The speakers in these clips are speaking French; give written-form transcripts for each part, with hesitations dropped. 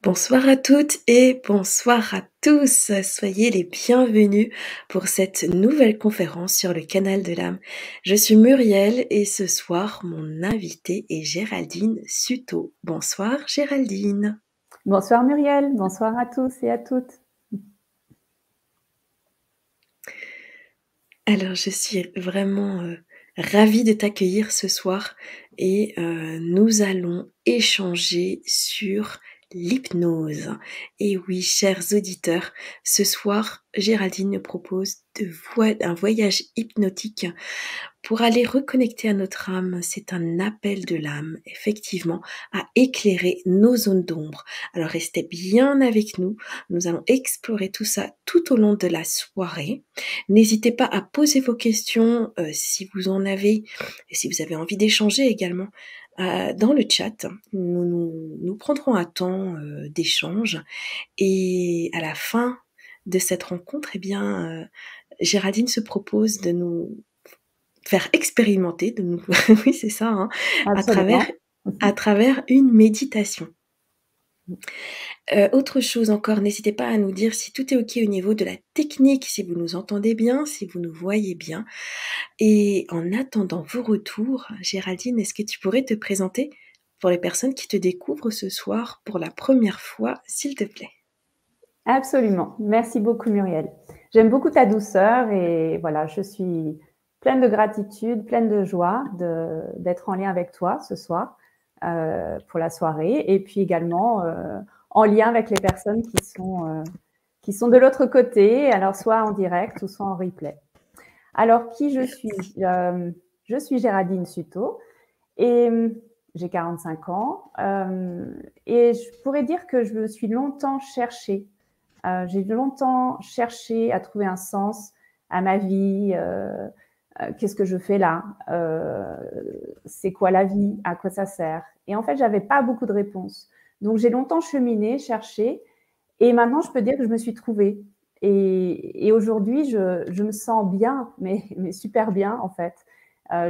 Bonsoir à toutes et bonsoir à tous. Soyez les bienvenus pour cette nouvelle conférence sur le canal de l'âme. Je suis Muriel et ce soir, mon invitée est Géraldine Suto. Bonsoir Géraldine. Bonsoir Muriel, bonsoir à tous et à toutes. Alors, je suis vraiment ravie de t'accueillir ce soir et nous allons échanger sur l'hypnose. Et oui, chers auditeurs, ce soir, Géraldine nous propose un voyage hypnotique pour aller reconnecter à notre âme. C'est un appel de l'âme, effectivement, à éclairer nos zones d'ombre. Alors, restez bien avec nous. Nous allons explorer tout ça tout au long de la soirée. N'hésitez pas à poser vos questions si vous en avez et si vous avez envie d'échanger également dans le chat. Nous prendrons un temps d'échange et à la fin de cette rencontre, eh bien, Géraldine se propose de nous faire expérimenter, de nous, oui c'est ça, hein, à travers, Absolument. à travers une méditation. Autre chose encore, n'hésitez pas à nous dire si tout est OK au niveau de la technique, si vous nous entendez bien, si vous nous voyez bien. Et en attendant vos retours, Géraldine, est-ce que tu pourrais te présenter pour les personnes qui te découvrent ce soir pour la première fois, s'il te plaît? Absolument. Merci beaucoup Muriel. J'aime beaucoup ta douceur et voilà, je suis pleine de gratitude, pleine de joie d'être en lien avec toi ce soir pour la soirée et puis également en lien avec les personnes qui sont de l'autre côté, alors soit en direct ou soit en replay. Alors, qui je suis? Je suis Géraldine Suto et j'ai 45 ans et je pourrais dire que je me suis longtemps cherchée. J'ai longtemps cherché à trouver un sens à ma vie. Qu'est-ce que je fais là? C'est quoi la vie? À quoi ça sert? Et en fait, j'avais pas beaucoup de réponses. Donc, j'ai longtemps cheminé, cherché et maintenant, je peux dire que je me suis trouvée. Et aujourd'hui, je me sens bien, mais super bien en fait.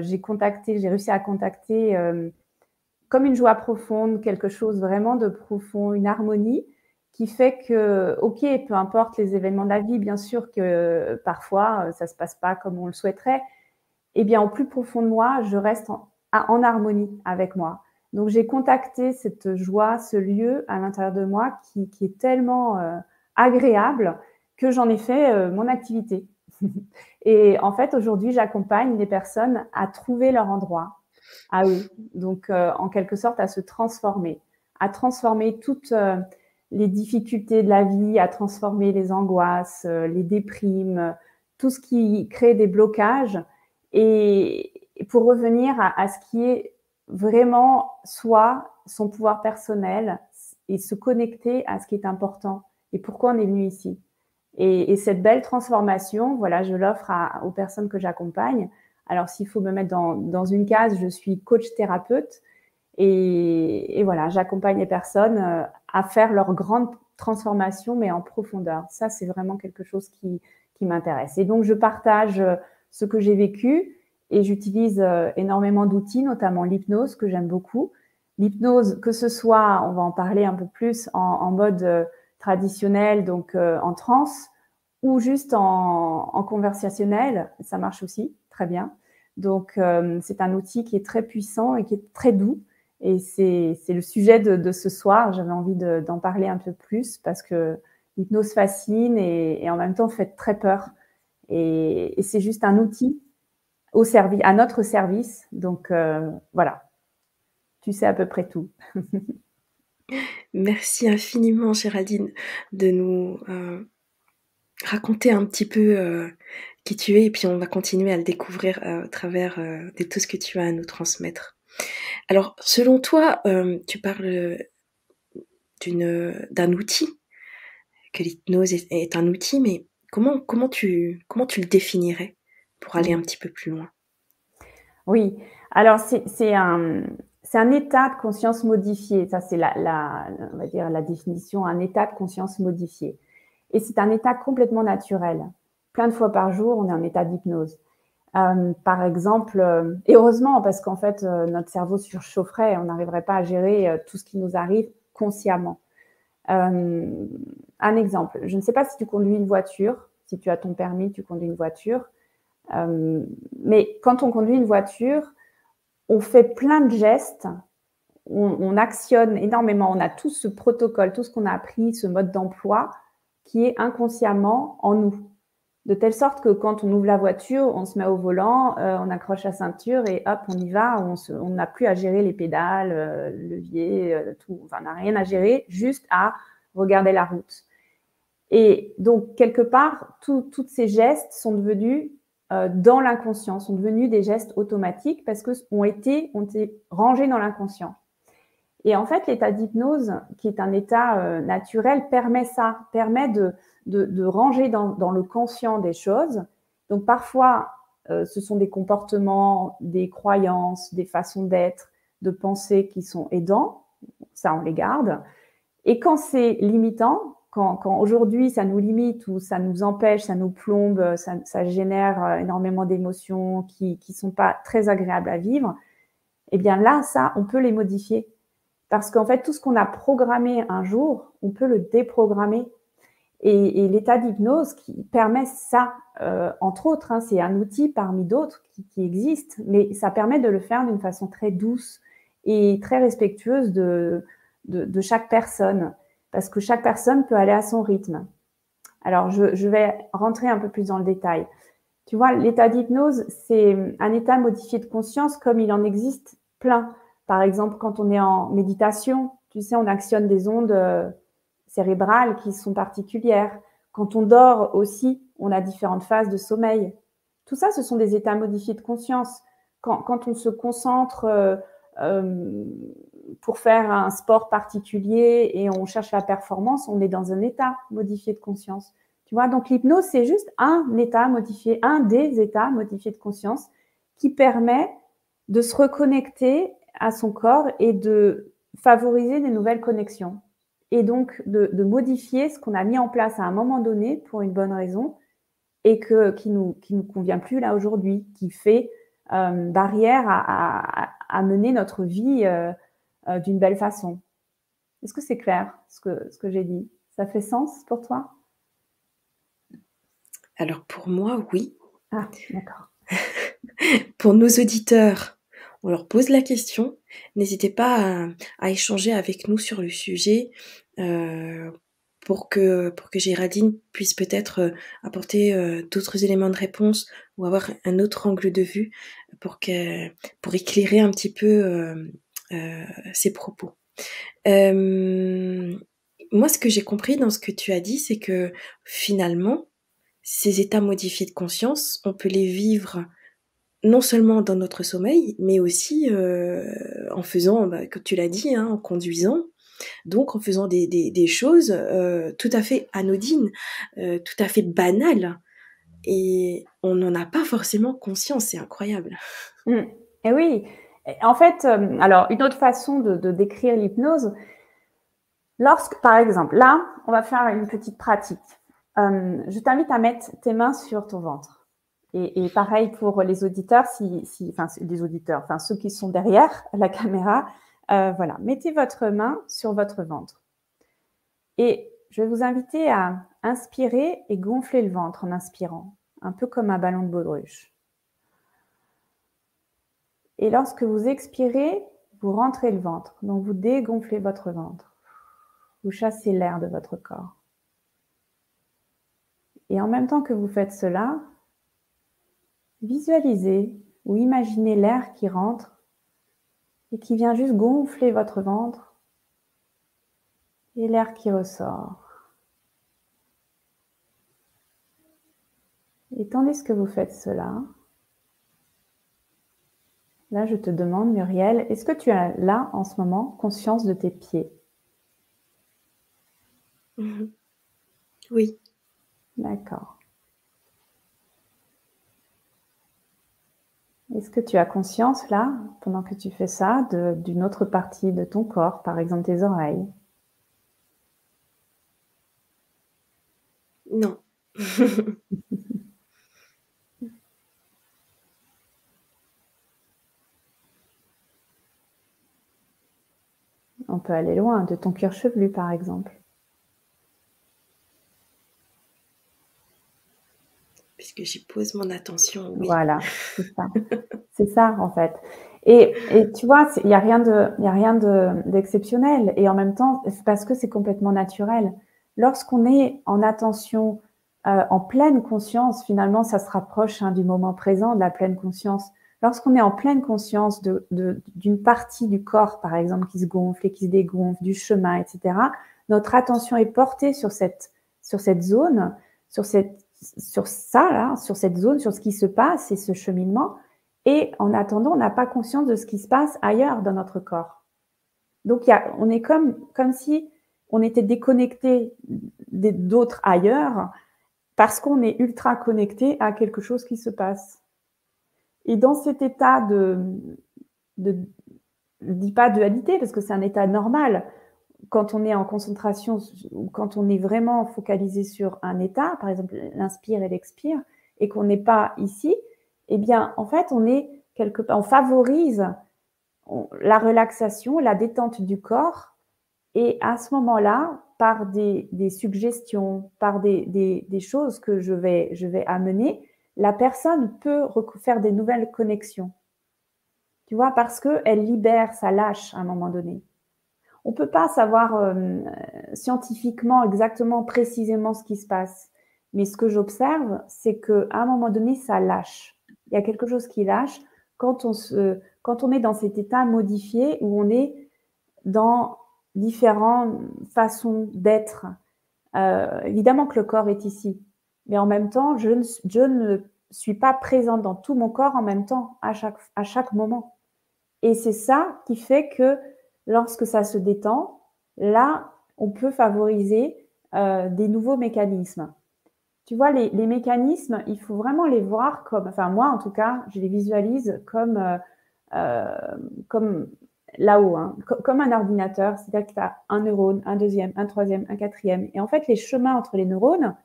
J'ai réussi à contacter comme une joie profonde, quelque chose vraiment de profond, une harmonie qui fait que, ok, peu importe les événements de la vie, bien sûr que parfois ça se passe pas comme on le souhaiterait, eh bien au plus profond de moi, je reste en harmonie avec moi. Donc j'ai contacté cette joie, ce lieu à l'intérieur de moi qui est tellement agréable que j'en ai fait mon activité. Et en fait, aujourd'hui, j'accompagne les personnes à trouver leur endroit, à eux. Donc, en quelque sorte, à transformer toutes les difficultés de la vie, à transformer les angoisses, les déprimes, tout ce qui crée des blocages, et pour revenir à ce qui est vraiment soi, son pouvoir personnel, et se connecter à ce qui est important et pourquoi on est venu ici. Et cette belle transformation, voilà, je l'offre aux personnes que j'accompagne. Alors, s'il faut me mettre dans une case, je suis coach thérapeute et voilà, j'accompagne les personnes à faire leur grande transformation, mais en profondeur. Ça, c'est vraiment quelque chose qui m'intéresse. Et donc, je partage ce que j'ai vécu et j'utilise énormément d'outils, notamment l'hypnose, que j'aime beaucoup. L'hypnose, que ce soit, on va en parler un peu plus, en mode traditionnel, donc en transe, ou juste en conversationnel, ça marche aussi très bien. Donc, c'est un outil qui est très puissant et qui est très doux. Et c'est le sujet de ce soir. J'avais envie d'en parler un peu plus parce que l'hypnose fascine et en même temps fait très peur. Et c'est juste un outil à notre service. Donc, voilà, tu sais à peu près tout. Merci infiniment, Géraldine, de nous raconter un petit peu qui tu es et puis on va continuer à le découvrir à travers de tout ce que tu as à nous transmettre. Alors, selon toi, tu parles d'un outil, que l'hypnose est un outil, mais comment tu le définirais pour aller un petit peu plus loin? Oui, alors c'est un état de conscience modifié. Ça, c'est on va dire la définition, un état de conscience modifié. Et c'est un état complètement naturel. Plein de fois par jour, on est en état d'hypnose. Par exemple, et heureusement, parce qu'en fait, notre cerveau surchaufferait, on n'arriverait pas à gérer tout ce qui nous arrive consciemment. Un exemple, je ne sais pas si tu conduis une voiture, si tu as ton permis, tu conduis une voiture, mais quand on conduit une voiture, on fait plein de gestes, on actionne énormément, on a tout ce protocole, tout ce qu'on a appris, ce mode d'emploi qui est inconsciemment en nous. De telle sorte que quand on ouvre la voiture, on se met au volant, on accroche la ceinture et hop, on y va. On n'a plus à gérer les pédales, le levier, tout. Enfin, on n'a rien à gérer, juste à regarder la route. Et donc, quelque part, tous ces gestes sont devenus dans l'inconscient, sont devenus des gestes automatiques parce ont été rangés dans l'inconscient. Et en fait, l'état d'hypnose, qui est un état naturel, permet ça, permet de ranger dans le conscient des choses. Donc parfois, ce sont des comportements, des croyances, des façons d'être, de penser qui sont aidants, ça on les garde. Et quand c'est limitant, quand aujourd'hui ça nous limite ou ça nous empêche, ça nous plombe, ça génère énormément d'émotions qui ne sont pas très agréables à vivre, eh bien là, ça, on peut les modifier. Parce qu'en fait, tout ce qu'on a programmé un jour, on peut le déprogrammer. Et l'état d'hypnose qui permet ça, entre autres, hein, c'est un outil parmi d'autres qui existent, mais ça permet de le faire d'une façon très douce et très respectueuse de chaque personne, parce que chaque personne peut aller à son rythme. Alors, je vais rentrer un peu plus dans le détail. Tu vois, l'état d'hypnose, c'est un état modifié de conscience comme il en existe plein. Par exemple, quand on est en méditation, tu sais, on actionne des ondes cérébrales qui sont particulières. Quand on dort aussi, on a différentes phases de sommeil. Tout ça, ce sont des états modifiés de conscience. Quand on se concentre euh, pour faire un sport particulier et on cherche la performance, on est dans un état modifié de conscience. Tu vois, donc l'hypnose, c'est juste un état modifié, un des états modifiés de conscience qui permet de se reconnecter à son corps et de favoriser des nouvelles connexions. Et donc de modifier ce qu'on a mis en place à un moment donné pour une bonne raison et qui nous convient plus là aujourd'hui, qui fait barrière à mener notre vie d'une belle façon. Est-ce que c'est clair ce que j'ai dit? Ça fait sens pour toi? Alors pour moi, oui. Ah, d'accord. Pour nos auditeurs, on leur pose la question. N'hésitez pas à échanger avec nous sur le sujet pour que Géraldine puisse peut-être apporter d'autres éléments de réponse ou avoir un autre angle de vue pour éclairer un petit peu ses propos. Moi, ce que j'ai compris dans ce que tu as dit, c'est que finalement, ces états modifiés de conscience, on peut les vivre non seulement dans notre sommeil, mais aussi en faisant, comme tu l'as dit, hein, en conduisant, donc en faisant des choses tout à fait anodines, tout à fait banales, et on n'en a pas forcément conscience, c'est incroyable. Et oui, en fait, alors une autre façon de décrire l'hypnose, par exemple, là, on va faire une petite pratique. Je t'invite à mettre tes mains sur ton ventre. Et pareil pour les auditeurs, enfin les auditeurs, enfin ceux qui sont derrière la caméra, voilà, mettez votre main sur votre ventre. Et je vais vous inviter à inspirer et gonfler le ventre en inspirant, un peu comme un ballon de baudruche. Et lorsque vous expirez, vous rentrez le ventre, donc vous dégonflez votre ventre. Vous chassez l'air de votre corps. Et en même temps que vous faites cela, visualisez ou imaginez l'air qui rentre et qui vient juste gonfler votre ventre et l'air qui ressort. Et tandis que vous faites cela, là je te demande, Muriel, est-ce que tu as là en ce moment conscience de tes pieds? Oui. D'accord. Est-ce que tu as conscience là, pendant que tu fais ça, d'une autre partie de ton corps, par exemple tes oreilles? Non. On peut aller loin, de ton cuir chevelu par exemple. est-ce que j'y pose mon attention? Oui. Voilà, c'est ça. C'est ça, en fait. Et tu vois, il y a rien d'exceptionnel. Et en même temps, c'est parce que c'est complètement naturel. Lorsqu'on est en attention, en pleine conscience, finalement, ça se rapproche du moment présent, de la pleine conscience. Lorsqu'on est en pleine conscience d'une partie du corps, par exemple, qui se gonfle et qui se dégonfle, du chemin, etc., notre attention est portée sur cette zone, sur ça, là, sur cette zone, sur ce qui se passe et ce cheminement. Et en attendant, on n'a pas conscience de ce qui se passe ailleurs dans notre corps. Donc, on est comme si on était déconnecté d'autres ailleurs parce qu'on est ultra connecté à quelque chose qui se passe. Et dans cet état je ne dis pas dualité parce que c'est un état normal. Quand on est en concentration ou quand on est vraiment focalisé sur un état, par exemple l'inspire et l'expire, et qu'on n'est pas ici, eh bien, en fait, on favorise la relaxation, la détente du corps, et à ce moment-là, par des suggestions, par des choses que je vais amener, la personne peut faire des nouvelles connexions. Tu vois, parce qu'elle libère, ça lâche à un moment donné. On ne peut pas savoir scientifiquement exactement, précisément ce qui se passe. Mais ce que j'observe, c'est qu'à un moment donné, ça lâche. Il y a quelque chose qui lâche quand on est dans cet état modifié où on est dans différentes façons d'être. Évidemment que le corps est ici, mais en même temps, je ne suis pas présente dans tout mon corps en même temps, à chaque moment. Et c'est ça qui fait que lorsque ça se détend, là, on peut favoriser des nouveaux mécanismes. Tu vois, les mécanismes, il faut vraiment les voir comme, enfin moi en tout cas, je les visualise comme là-haut, hein, comme un ordinateur, c'est-à-dire que tu as un neurone, un deuxième, un troisième, un quatrième. Et en fait, les chemins entre les neurones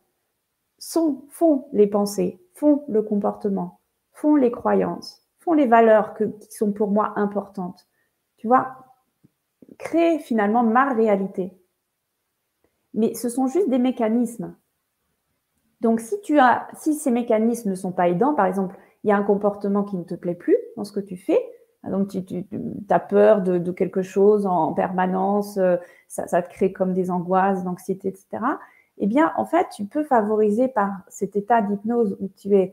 font les pensées, font le comportement, font les croyances, font les valeurs qui sont pour moi importantes. Tu vois, créer finalement ma réalité. Mais ce sont juste des mécanismes. Donc, si ces mécanismes ne sont pas aidants, par exemple, il y a un comportement qui ne te plaît plus dans ce que tu fais, donc tu as peur de quelque chose en permanence, ça te crée comme des angoisses, d'anxiété, etc. Eh bien, en fait, tu peux favoriser par cet état d'hypnose où tu es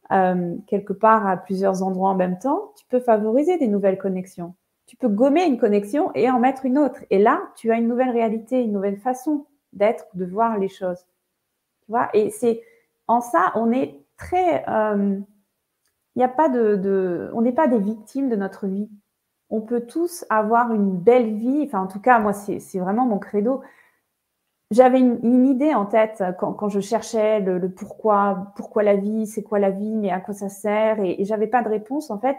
quelque part à plusieurs endroits en même temps, tu peux favoriser des nouvelles connexions. Tu peux gommer une connexion et en mettre une autre. Et là, tu as une nouvelle réalité, une nouvelle façon d'être, de voir les choses. Tu vois, et c'est en ça, on est très, y a pas on n'est pas des victimes de notre vie. On peut tous avoir une belle vie. Enfin, en tout cas, moi, c'est vraiment mon credo. J'avais une idée en tête quand je cherchais le pourquoi la vie, c'est quoi la vie, mais à quoi ça sert, et j'avais pas de réponse. En fait,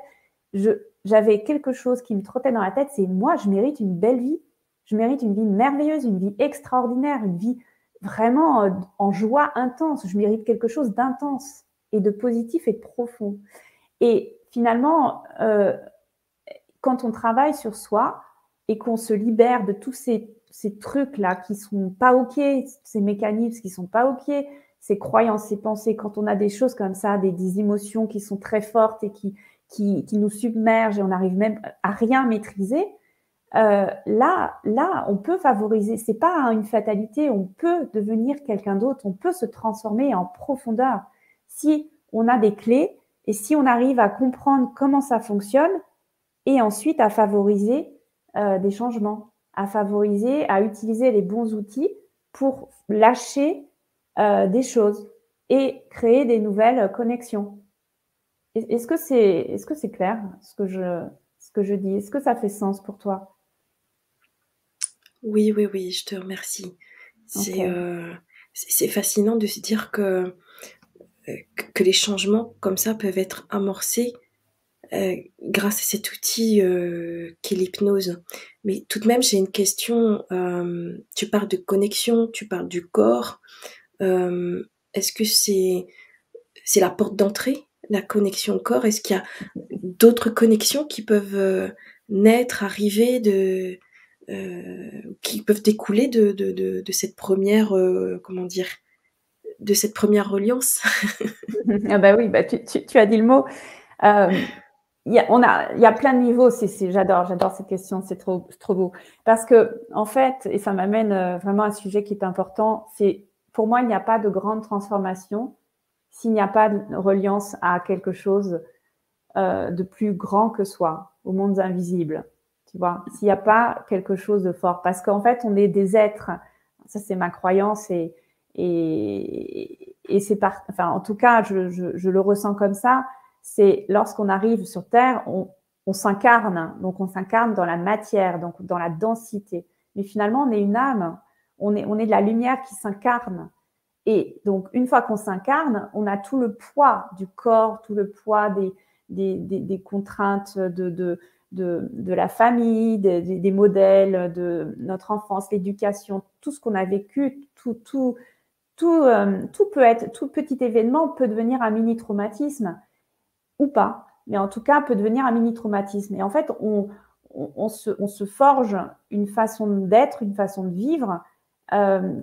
j'avais quelque chose qui me trottait dans la tête, c'est moi, je mérite une belle vie, je mérite une vie merveilleuse, une vie extraordinaire, une vie vraiment en joie intense. Je mérite quelque chose d'intense et de positif et de profond. Et finalement, quand on travaille sur soi et qu'on se libère de tous ces trucs-là qui sont pas OK, ces mécanismes qui sont pas OK, ces croyances, ces pensées, quand on a des choses comme ça, des émotions qui sont très fortes et qui nous submergent et on n'arrive même à rien maîtriser, là, on peut favoriser. C'est pas une fatalité, on peut devenir quelqu'un d'autre, on peut se transformer en profondeur si on a des clés et si on arrive à comprendre comment ça fonctionne, et ensuite à favoriser des changements, à favoriser, à utiliser les bons outils pour lâcher des choses et créer des nouvelles connexions. Est-ce que c'est clair ce que je dis? Est-ce que ça fait sens pour toi? Oui, oui, oui, je te remercie. Ok. C'est fascinant de se dire que les changements comme ça peuvent être amorcés grâce à cet outil qu'est l'hypnose. Mais tout de même, j'ai une question. Tu parles de connexion, tu parles du corps. Est-ce que c'est la porte d'entrée, la connexion au corps? Est-ce qu'il y a d'autres connexions qui peuvent naître, arriver, qui peuvent découler de cette première, comment dire, de cette première reliance. Ah bah oui, bah tu as dit le mot. Il y a plein de niveaux. J'adore cette question. C'est trop beau. Parce que, en fait, et ça m'amène vraiment à un sujet qui est important, c'est, pour moi, il n'y a pas de grande transformation s'il n'y a pas de reliance à quelque chose de plus grand que soi, aux mondes invisibles. Tu vois, s'il n'y a pas quelque chose de fort. Parce qu'en fait, on est des êtres. Ça, c'est ma croyance et c'est enfin, en tout cas, je le ressens comme ça. C'est lorsqu'on arrive sur Terre, on s'incarne. Donc, on s'incarne dans la matière, donc dans la densité. Mais finalement, on est une âme. On est de la lumière qui s'incarne. Et donc, une fois qu'on s'incarne, on a tout le poids du corps, tout le poids des contraintes de la famille, des modèles, de notre enfance, l'éducation, tout ce qu'on a vécu, tout peut être, tout petit événement peut devenir un mini-traumatisme ou pas, mais en tout cas peut devenir un mini-traumatisme. Et en fait, on se forge une façon d'être, une façon de vivre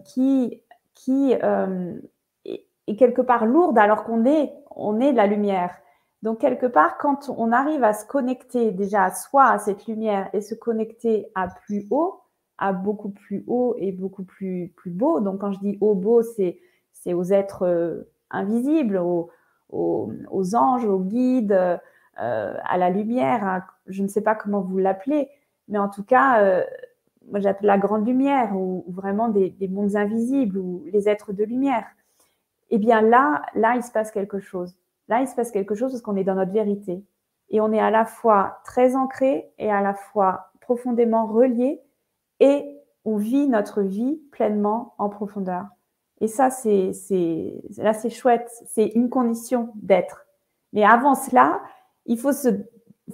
qui est quelque part lourde alors on est de la lumière. Donc quelque part, quand on arrive à se connecter déjà à soi, à cette lumière, et se connecter à plus haut, à beaucoup plus haut et beaucoup plus beau. Donc quand je dis haut, beau, c'est aux êtres invisibles, aux anges, aux guides, à la lumière. Je ne sais pas comment vous l'appelez, mais en tout cas, moi j'appelle la grande lumière, ou vraiment des mondes invisibles, ou les êtres de lumière. Eh bien là, il se passe quelque chose. Là, il se passe quelque chose parce qu'on est dans notre vérité. Et on est à la fois très ancré et à la fois profondément relié, et on vit notre vie pleinement en profondeur. Et ça, là, c'est chouette. C'est une condition d'être. Mais avant cela,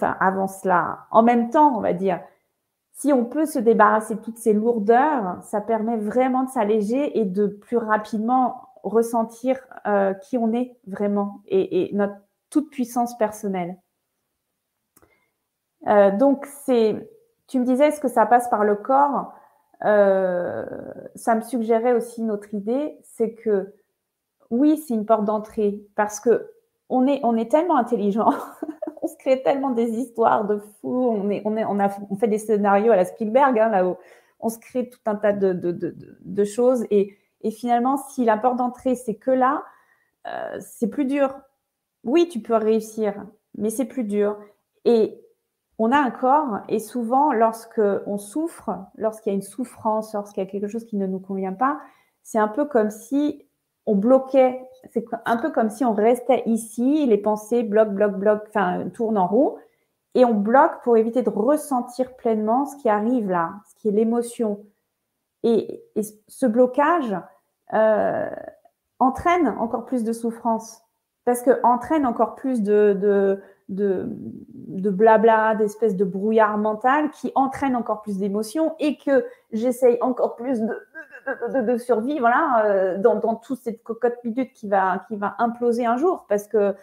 avant cela, en même temps, on va dire, si on peut se débarrasser de toutes ces lourdeurs, ça permet vraiment de s'alléger et de plus rapidement ressentir qui on est vraiment, et notre toute puissance personnelle. Donc, tu me disais, est-ce que ça passe par le corps? Ça me suggérait aussi une autre idée, c'est que oui, c'est une porte d'entrée, parce que on est tellement intelligent, on se crée tellement des histoires de fous, on fait des scénarios à la Spielberg, hein, là-haut. On se crée tout un tas de choses, et finalement, si la porte d'entrée, c'est que là, c'est plus dur. Oui, tu peux réussir, mais c'est plus dur. Et on a un corps, et souvent, lorsqu'on souffre, lorsqu'il y a une souffrance, lorsqu'il y a quelque chose qui ne nous convient pas, c'est un peu comme si on bloquait, c'est un peu comme si on restait ici, les pensées bloquent, enfin, tournent en rond, et on bloque pour éviter de ressentir pleinement ce qui arrive là, ce qui est l'émotion. Et ce blocage entraîne encore plus de souffrance, parce que entraîne encore plus de blabla, d'espèces de brouillard mental, qui entraîne encore plus d'émotions, et que j'essaye encore plus de survivre là, dans toute cette cocotte minute qui va imploser un jour, parce que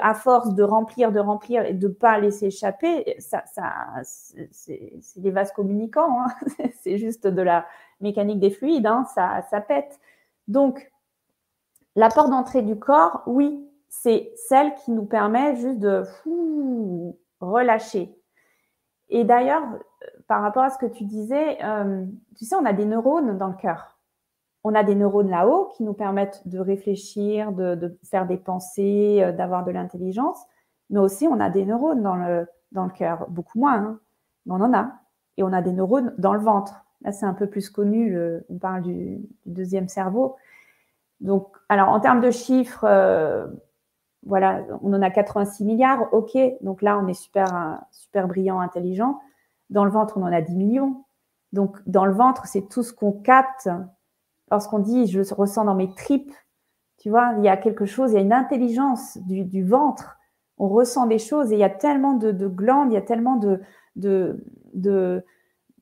à force de remplir et de pas laisser échapper, c'est des vases communicants, hein. C'est juste de la mécanique des fluides, hein, ça pète. Donc, la porte d'entrée du corps, oui, c'est celle qui nous permet juste de relâcher. Et d'ailleurs, par rapport à ce que tu disais, tu sais, on a des neurones dans le cœur. On a des neurones là-haut qui nous permettent de réfléchir, de faire des pensées, d'avoir de l'intelligence. Mais aussi, on a des neurones dans le cœur, beaucoup moins, hein, mais on en a. Et on a des neurones dans le ventre. Là, c'est un peu plus connu, on parle du deuxième cerveau. Donc, alors, en termes de chiffres, voilà, on en a 86 milliards, ok. Donc là, on est super brillant, intelligent. Dans le ventre, on en a 10 millions. Donc, dans le ventre, c'est tout ce qu'on capte. Lorsqu'on dit « je le ressens dans mes tripes », tu vois, il y a quelque chose, il y a une intelligence du ventre. On ressent des choses, et il y a tellement de glandes, il y a tellement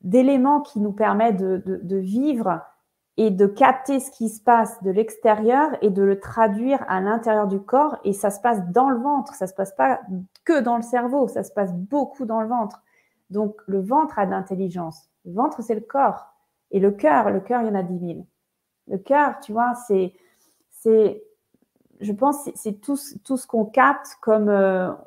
d'éléments qui nous permettent de vivre et de capter ce qui se passe de l'extérieur et de le traduire à l'intérieur du corps. Et ça se passe dans le ventre, ça se passe pas que dans le cerveau, ça se passe beaucoup dans le ventre. Donc, le ventre a de l'intelligence. Le ventre, c'est le corps. Et le cœur, il y en a 10 000. Le cœur, tu vois, je pense, c'est tout ce qu'on capte comme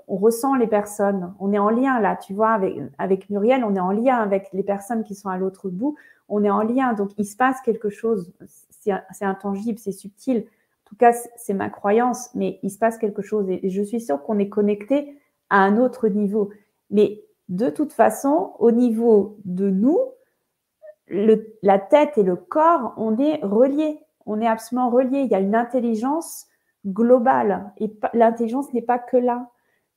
on ressent les personnes. On est en lien là, tu vois, avec Muriel, on est en lien avec les personnes qui sont à l'autre bout. On est en lien, donc il se passe quelque chose. C'est intangible, c'est subtil. En tout cas, c'est ma croyance, mais il se passe quelque chose. Et je suis sûre qu'on est connecté à un autre niveau. Mais de toute façon, au niveau de nous, la tête et le corps, on est reliés. On est absolument reliés. Il y a une intelligence globale. Et l'intelligence n'est pas que là.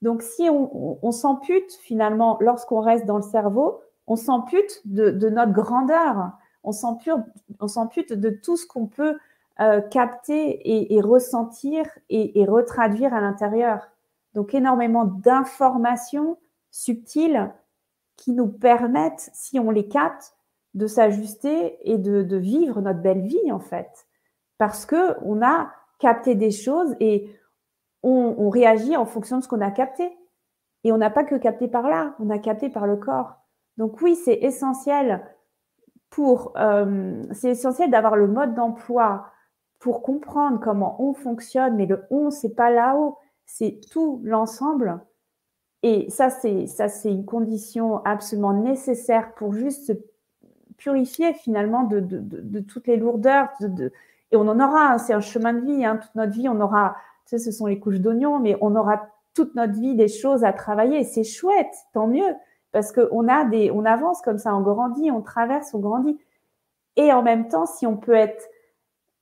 Donc, si on s'ampute finalement, lorsqu'on reste dans le cerveau, on s'ampute de notre grandeur. On s'ampute de tout ce qu'on peut capter et ressentir et retraduire à l'intérieur. Donc, énormément d'informations subtiles qui nous permettent, si on les capte, de s'ajuster et de vivre notre belle vie, en fait. Parce qu'on a capté des choses et on réagit en fonction de ce qu'on a capté. Et on n'a pas que capté par là, on a capté par le corps. Donc oui, c'est essentiel d'avoir le mode d'emploi pour comprendre comment on fonctionne, mais le on, c'est pas là-haut, c'est tout l'ensemble. Et ça, c'est une condition absolument nécessaire pour juste se purifier finalement de toutes les lourdeurs. Et on en aura, hein, c'est un chemin de vie, hein, toute notre vie, on aura, tu sais, ce sont les couches d'oignons, mais on aura toute notre vie des choses à travailler. Et c'est chouette, tant mieux, parce qu'on avance comme ça, on grandit, on traverse, on grandit. Et en même temps, si on peut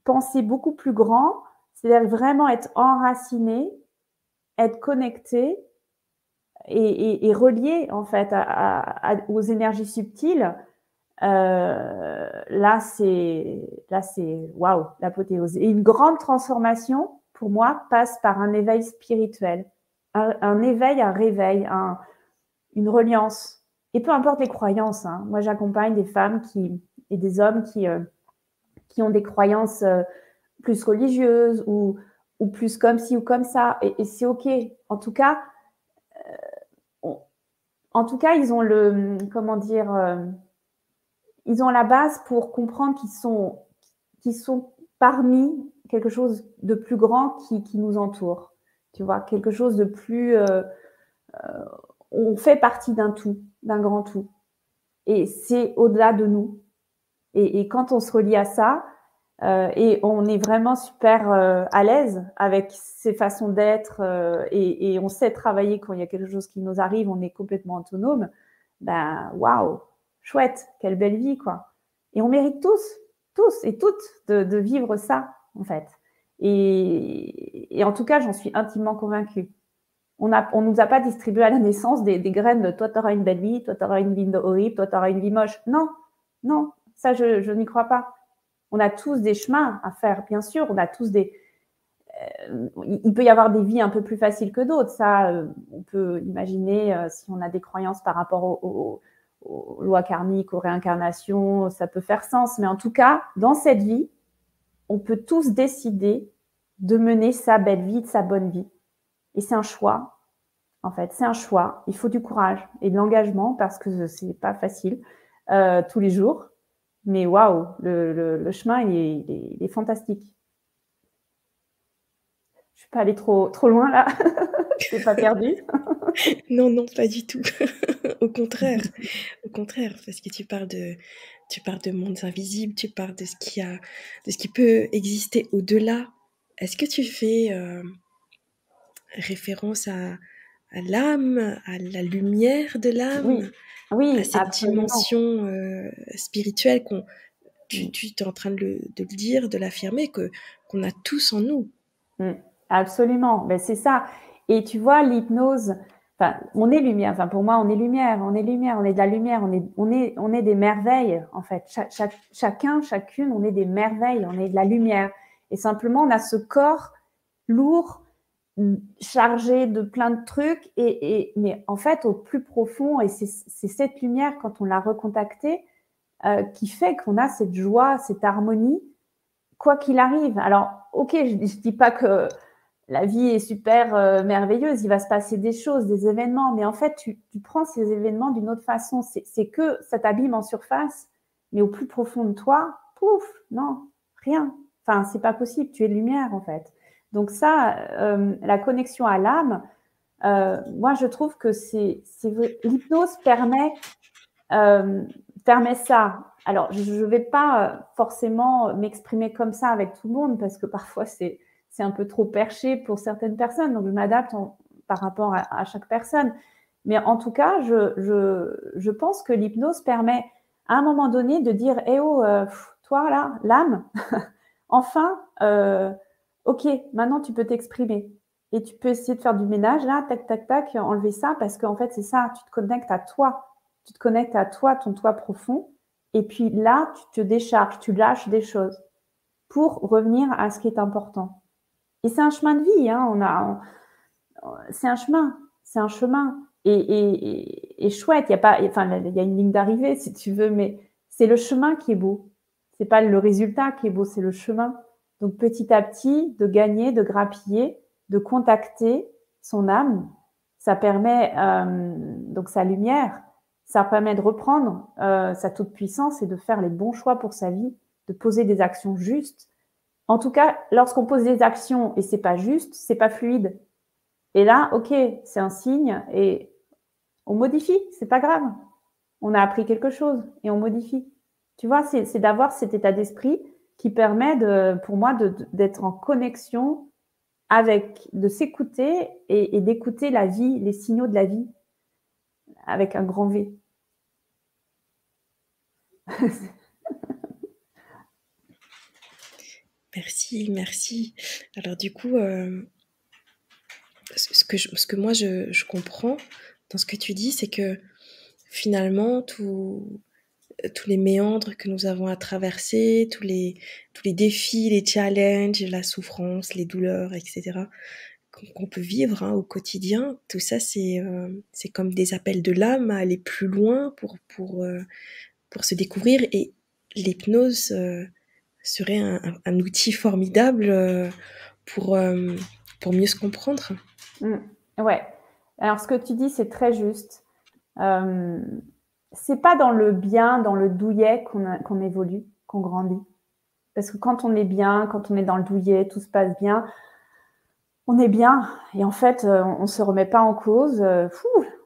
penser beaucoup plus grand, c'est-à-dire vraiment être enraciné, être connecté et relié en fait aux énergies subtiles, là c'est waouh, l'apothéose. Et une grande transformation pour moi passe par un éveil spirituel, un éveil, un réveil, une reliance. Et peu importe les croyances, hein. Moi j'accompagne des femmes et des hommes qui ont des croyances plus religieuses ou plus comme ci ou comme ça, et c'est ok. En tout cas, ils ont ils ont la base pour comprendre qu'ils sont parmi quelque chose de plus grand qui nous entoure. Tu vois, quelque chose de plus. On fait partie d'un tout, d'un grand tout. Et c'est au-delà de nous. Et quand on se relie à ça, et on est vraiment super à l'aise avec ces façons d'être, et on sait travailler quand il y a quelque chose qui nous arrive, on est complètement autonome, ben waouh, chouette, quelle belle vie, quoi. Et on mérite tous et toutes de vivre ça, en fait. Et en tout cas, j'en suis intimement convaincue. On nous a pas distribué à la naissance des graines de toi, tu auras une belle vie, toi, tu auras une vie horrible, toi, tu auras une vie moche. Non, non, ça, je n'y crois pas. On a tous des chemins à faire, bien sûr. On a tous il peut y avoir des vies un peu plus faciles que d'autres. Ça, on peut imaginer si on a des croyances par rapport aux lois karmiques, aux réincarnations, ça peut faire sens. Mais en tout cas, dans cette vie, on peut tous décider de mener sa belle vie, sa bonne vie. Et c'est un choix, en fait. C'est un choix. Il faut du courage et de l'engagement parce que c'est pas facile tous les jours. Mais waouh, le chemin, il est fantastique. Je suis pas allée trop loin là. Je t'ai pas perdue. Non, non, pas du tout. Au contraire, parce que tu parles de mondes invisibles, tu parles de ce qui peut exister au-delà. Est-ce que tu fais référence à l'âme, à la lumière de l'âme, oui, à cette absolument. dimension spirituelle tu es en train de le dire, de l'affirmer, qu'on a tous en nous. Absolument, ben, c'est ça. Et tu vois, l'hypnose, on est lumière. Enfin, pour moi, on est lumière, on est de la lumière, on est des merveilles, en fait. Chacun, chacune, on est des merveilles, on est de la lumière. Et simplement, on a ce corps lourd, chargé de plein de trucs, mais en fait, au plus profond, et c'est cette lumière, quand on l'a recontactée, qui fait qu'on a cette joie, cette harmonie, quoi qu'il arrive. Alors, ok, je dis pas que la vie est super merveilleuse, il va se passer des choses, des événements, mais en fait, tu prends ces événements d'une autre façon. C'est que ça t'abîme en surface, mais au plus profond de toi, pouf, non, rien. Enfin, c'est pas possible, tu es lumière en fait. Donc ça, la connexion à l'âme, moi je trouve que l'hypnose permet ça. Alors, je ne vais pas forcément m'exprimer comme ça avec tout le monde parce que parfois c'est un peu trop perché pour certaines personnes. Donc, je m'adapte par rapport à chaque personne. Mais en tout cas, je pense que l'hypnose permet à un moment donné de dire eh oh, toi là, l'âme, enfin, ok, maintenant tu peux t'exprimer. Et tu peux essayer de faire du ménage là, tac, tac, tac, enlever ça parce qu'en fait, c'est ça, tu te connectes à toi. Tu te connectes à toi, ton toi profond. Et puis là, tu te décharges, tu lâches des choses pour revenir à ce qui est important. Et c'est un chemin de vie, hein, c'est un chemin, c'est un chemin. Et chouette, il y a pas, enfin, il y a une ligne d'arrivée si tu veux, mais c'est le chemin qui est beau. C'est pas le résultat qui est beau, c'est le chemin. Donc petit à petit, de gagner, de grappiller, de contacter son âme, ça permet donc sa lumière, ça permet de reprendre sa toute puissance et de faire les bons choix pour sa vie, de poser des actions justes. En tout cas, lorsqu'on pose des actions et c'est pas juste, c'est pas fluide. Et là, ok, c'est un signe et on modifie, c'est pas grave. On a appris quelque chose et on modifie. Tu vois, c'est d'avoir cet état d'esprit qui permet pour moi d'être en connexion avec, de s'écouter et d'écouter la vie, les signaux de la vie avec un grand V. Merci, merci. Alors du coup, ce que moi je comprends dans ce que tu dis, c'est que finalement, tous les méandres que nous avons à traverser, tous les défis, les challenges, la souffrance, les douleurs, etc., qu'on peut vivre au quotidien, tout ça, c'est comme des appels de l'âme à aller plus loin pour se découvrir. Et l'hypnose serait un outil formidable pour, euh, pour mieux se comprendre. Ouais. Alors, ce que tu dis, c'est très juste. C'est pas dans le bien, dans le douillet qu'on évolue, qu'on grandit. Parce que quand on est bien, quand on est dans le douillet, tout se passe bien, on est bien. Et en fait, on se remet pas en cause.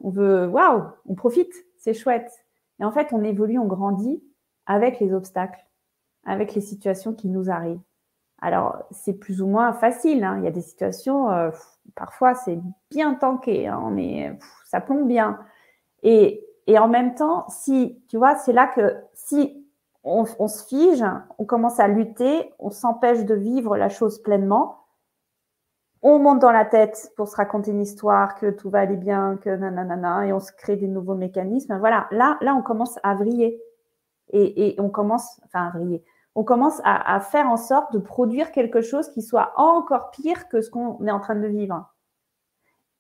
On veut, waouh, on profite, c'est chouette. Et en fait, on évolue, on grandit avec les obstacles, avec les situations qui nous arrivent. Alors, c'est plus ou moins facile, hein. Il y a des situations, parfois, c'est bien tanké, hein. Ça plombe bien. Et en même temps, si, tu vois, c'est là que si on se fige, on commence à lutter, on s'empêche de vivre la chose pleinement, on monte dans la tête pour se raconter une histoire, que tout va aller bien, que nanana, et on se crée des nouveaux mécanismes. Voilà, là, on commence à vriller. Et on commence, enfin, à vriller. On commence à faire en sorte de produire quelque chose qui soit encore pire que ce qu'on est en train de vivre.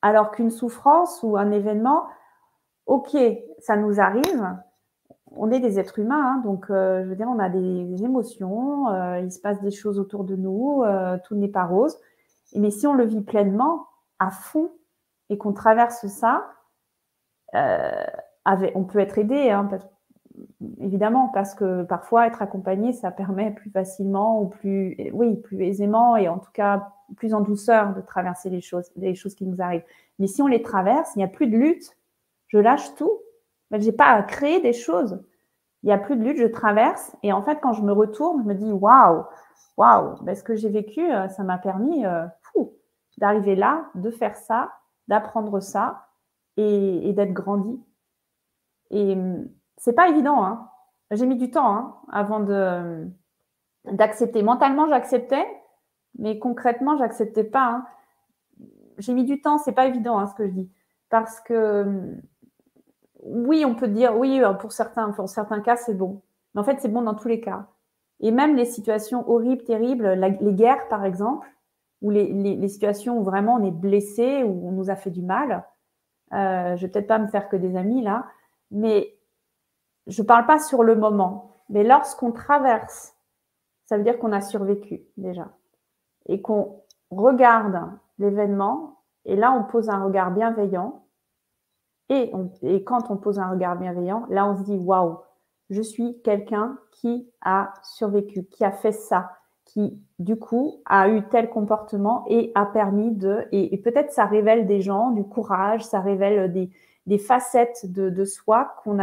Alors qu'une souffrance ou un événement, ok, ça nous arrive, on est des êtres humains, hein, donc je veux dire, on a des émotions, il se passe des choses autour de nous, tout n'est pas rose. Mais si on le vit pleinement, à fond, et qu'on traverse ça, on peut être aidé, hein, évidemment, parce que parfois être accompagné, ça permet plus facilement ou plus aisément et en tout cas plus en douceur de traverser les choses qui nous arrivent. Mais si on les traverse, il n'y a plus de lutte. Je lâche tout. Je n'ai pas à créer des choses. Il n'y a plus de lutte, je traverse. Et en fait, quand je me retourne, je me dis waouh, ce que j'ai vécu, ça m'a permis d'arriver là, de faire ça, d'apprendre ça et d'être grandi. Et c'est pas évident, hein. J'ai mis du temps avant d'accepter. Mentalement, j'acceptais, mais concrètement, j'acceptais pas. Hein. J'ai mis du temps, c'est pas évident ce que je dis. Parce que oui, on peut dire, oui, pour certains cas, c'est bon. Mais en fait, c'est bon dans tous les cas. Et même les situations horribles, terribles, les guerres, par exemple, ou les situations où vraiment on est blessé, où on nous a fait du mal. Je vais peut-être pas me faire que des amis là, mais je parle pas sur le moment. Mais lorsqu'on traverse, ça veut dire qu'on a survécu déjà. Et qu'on regarde l'événement, et là on pose un regard bienveillant. Et quand on pose un regard bienveillant, là on se dit waouh, je suis quelqu'un qui a survécu, qui a fait ça, qui, du coup, a eu tel comportement et a permis et peut-être ça révèle des gens, du courage, ça révèle des facettes de soi qu'on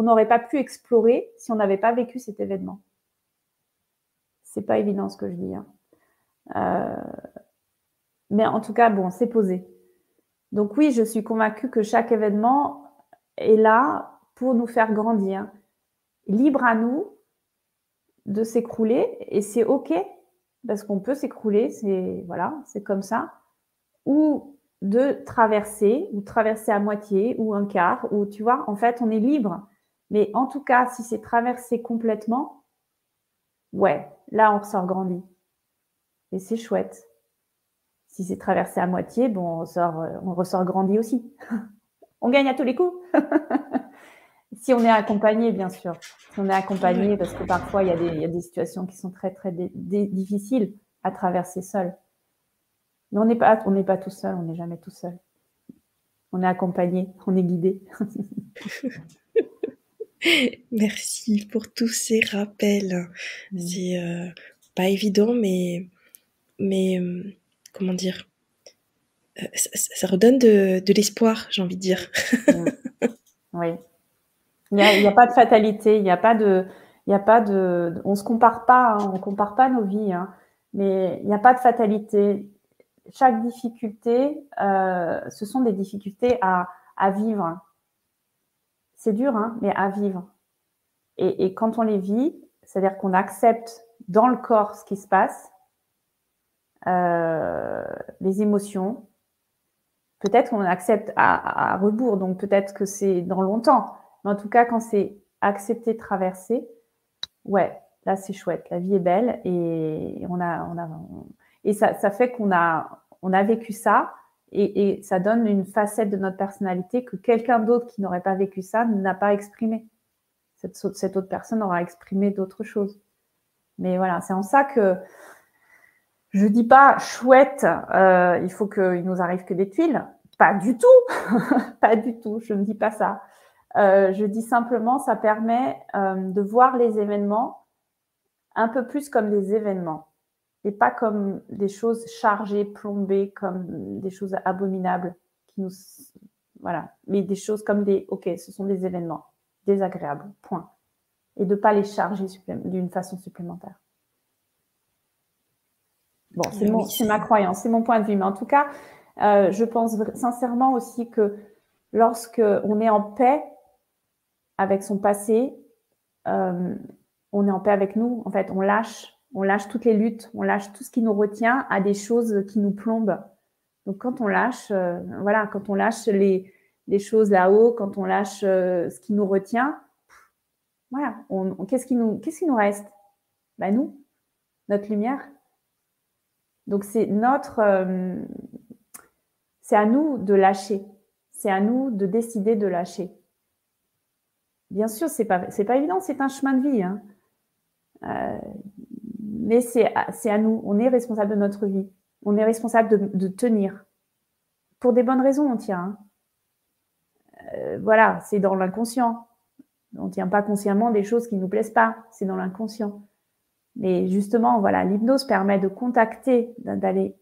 n'aurait pas pu explorer si on n'avait pas vécu cet événement. C'est pas évident ce que je dis, hein. Mais en tout cas, bon, c'est posé. Donc oui, je suis convaincue que chaque événement est là pour nous faire grandir. Libre à nous de s'écrouler, et c'est OK, parce qu'on peut s'écrouler, c'est comme ça, ou de traverser, ou traverser à moitié, ou un quart, ou tu vois, en fait, on est libre. Mais en tout cas, si c'est traversé complètement, ouais, là, on ressort grandi. Et c'est chouette. Si c'est traversé à moitié, bon, on ressort grandi aussi. On gagne à tous les coups. Si on est accompagné, bien sûr. Si on est accompagné, parce que parfois, il y a des situations qui sont très, très difficiles à traverser seul. Mais on n'est pas tout seul, on n'est jamais tout seul. On est accompagné, on est guidé. Merci pour tous ces rappels. C'est pas évident, mais comment dire, ça redonne de l'espoir, j'ai envie de dire. Oui. Il y a pas de fatalité, on se compare pas, hein, on compare pas nos vies, hein, mais il n'y a pas de fatalité. Chaque difficulté, ce sont des difficultés à vivre. C'est dur, hein, mais à vivre. Et quand on les vit, c'est-à-dire qu'on accepte dans le corps ce qui se passe, les émotions. Peut-être qu'on accepte à rebours, donc peut-être que c'est dans longtemps. Mais en tout cas, quand c'est accepté, traversé, ouais, là c'est chouette. La vie est belle et et ça fait qu'on a vécu ça et ça donne une facette de notre personnalité que quelqu'un d'autre qui n'aurait pas vécu ça n'a pas exprimé. Cette autre personne aura exprimé d'autres choses. Mais voilà, c'est en ça que je dis pas chouette, il faut qu'il nous arrive que des tuiles. Pas du tout, pas du tout. Je ne dis pas ça. Je dis simplement, ça permet de voir les événements un peu plus comme des événements et pas comme des choses chargées, plombées, comme des choses abominables qui nous, voilà. Mais des choses comme ok, ce sont des événements désagréables. Point. Et de pas les charger d'une façon supplémentaire. Bon, c'est ma croyance, c'est mon point de vue. Mais en tout cas, je pense sincèrement aussi que lorsque on est en paix avec son passé, on est en paix avec nous. En fait, on lâche toutes les luttes, on lâche tout ce qui nous retient à des choses qui nous plombent. Donc, quand on lâche, voilà, quand on lâche les choses là-haut, quand on lâche ce qui nous retient, voilà, qu'est-ce qui nous reste? Ben, nous, notre lumière. Donc, c'est à nous de lâcher. C'est à nous de décider de lâcher. Bien sûr, c'est pas évident, c'est un chemin de vie, hein. Mais c'est à nous. On est responsable de notre vie. On est responsable de tenir. Pour des bonnes raisons, on tient, hein. Voilà, c'est dans l'inconscient. On tient pas consciemment des choses qui nous plaisent pas. C'est dans l'inconscient. Mais justement, voilà, l'hypnose permet de contacter, d'aller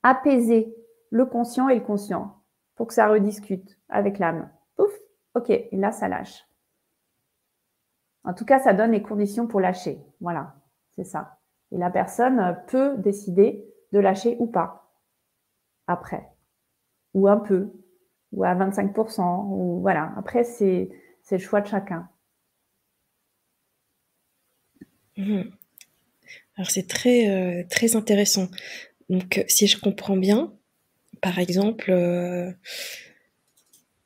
apaiser le conscient et le conscient pour que ça rediscute avec l'âme. Pouf, ok, et là, ça lâche. En tout cas, ça donne les conditions pour lâcher. Voilà, c'est ça. Et la personne peut décider de lâcher ou pas après, ou un peu, ou à 25%, ou voilà. Après, c'est le choix de chacun. Alors c'est très très intéressant. Donc si je comprends bien, par exemple,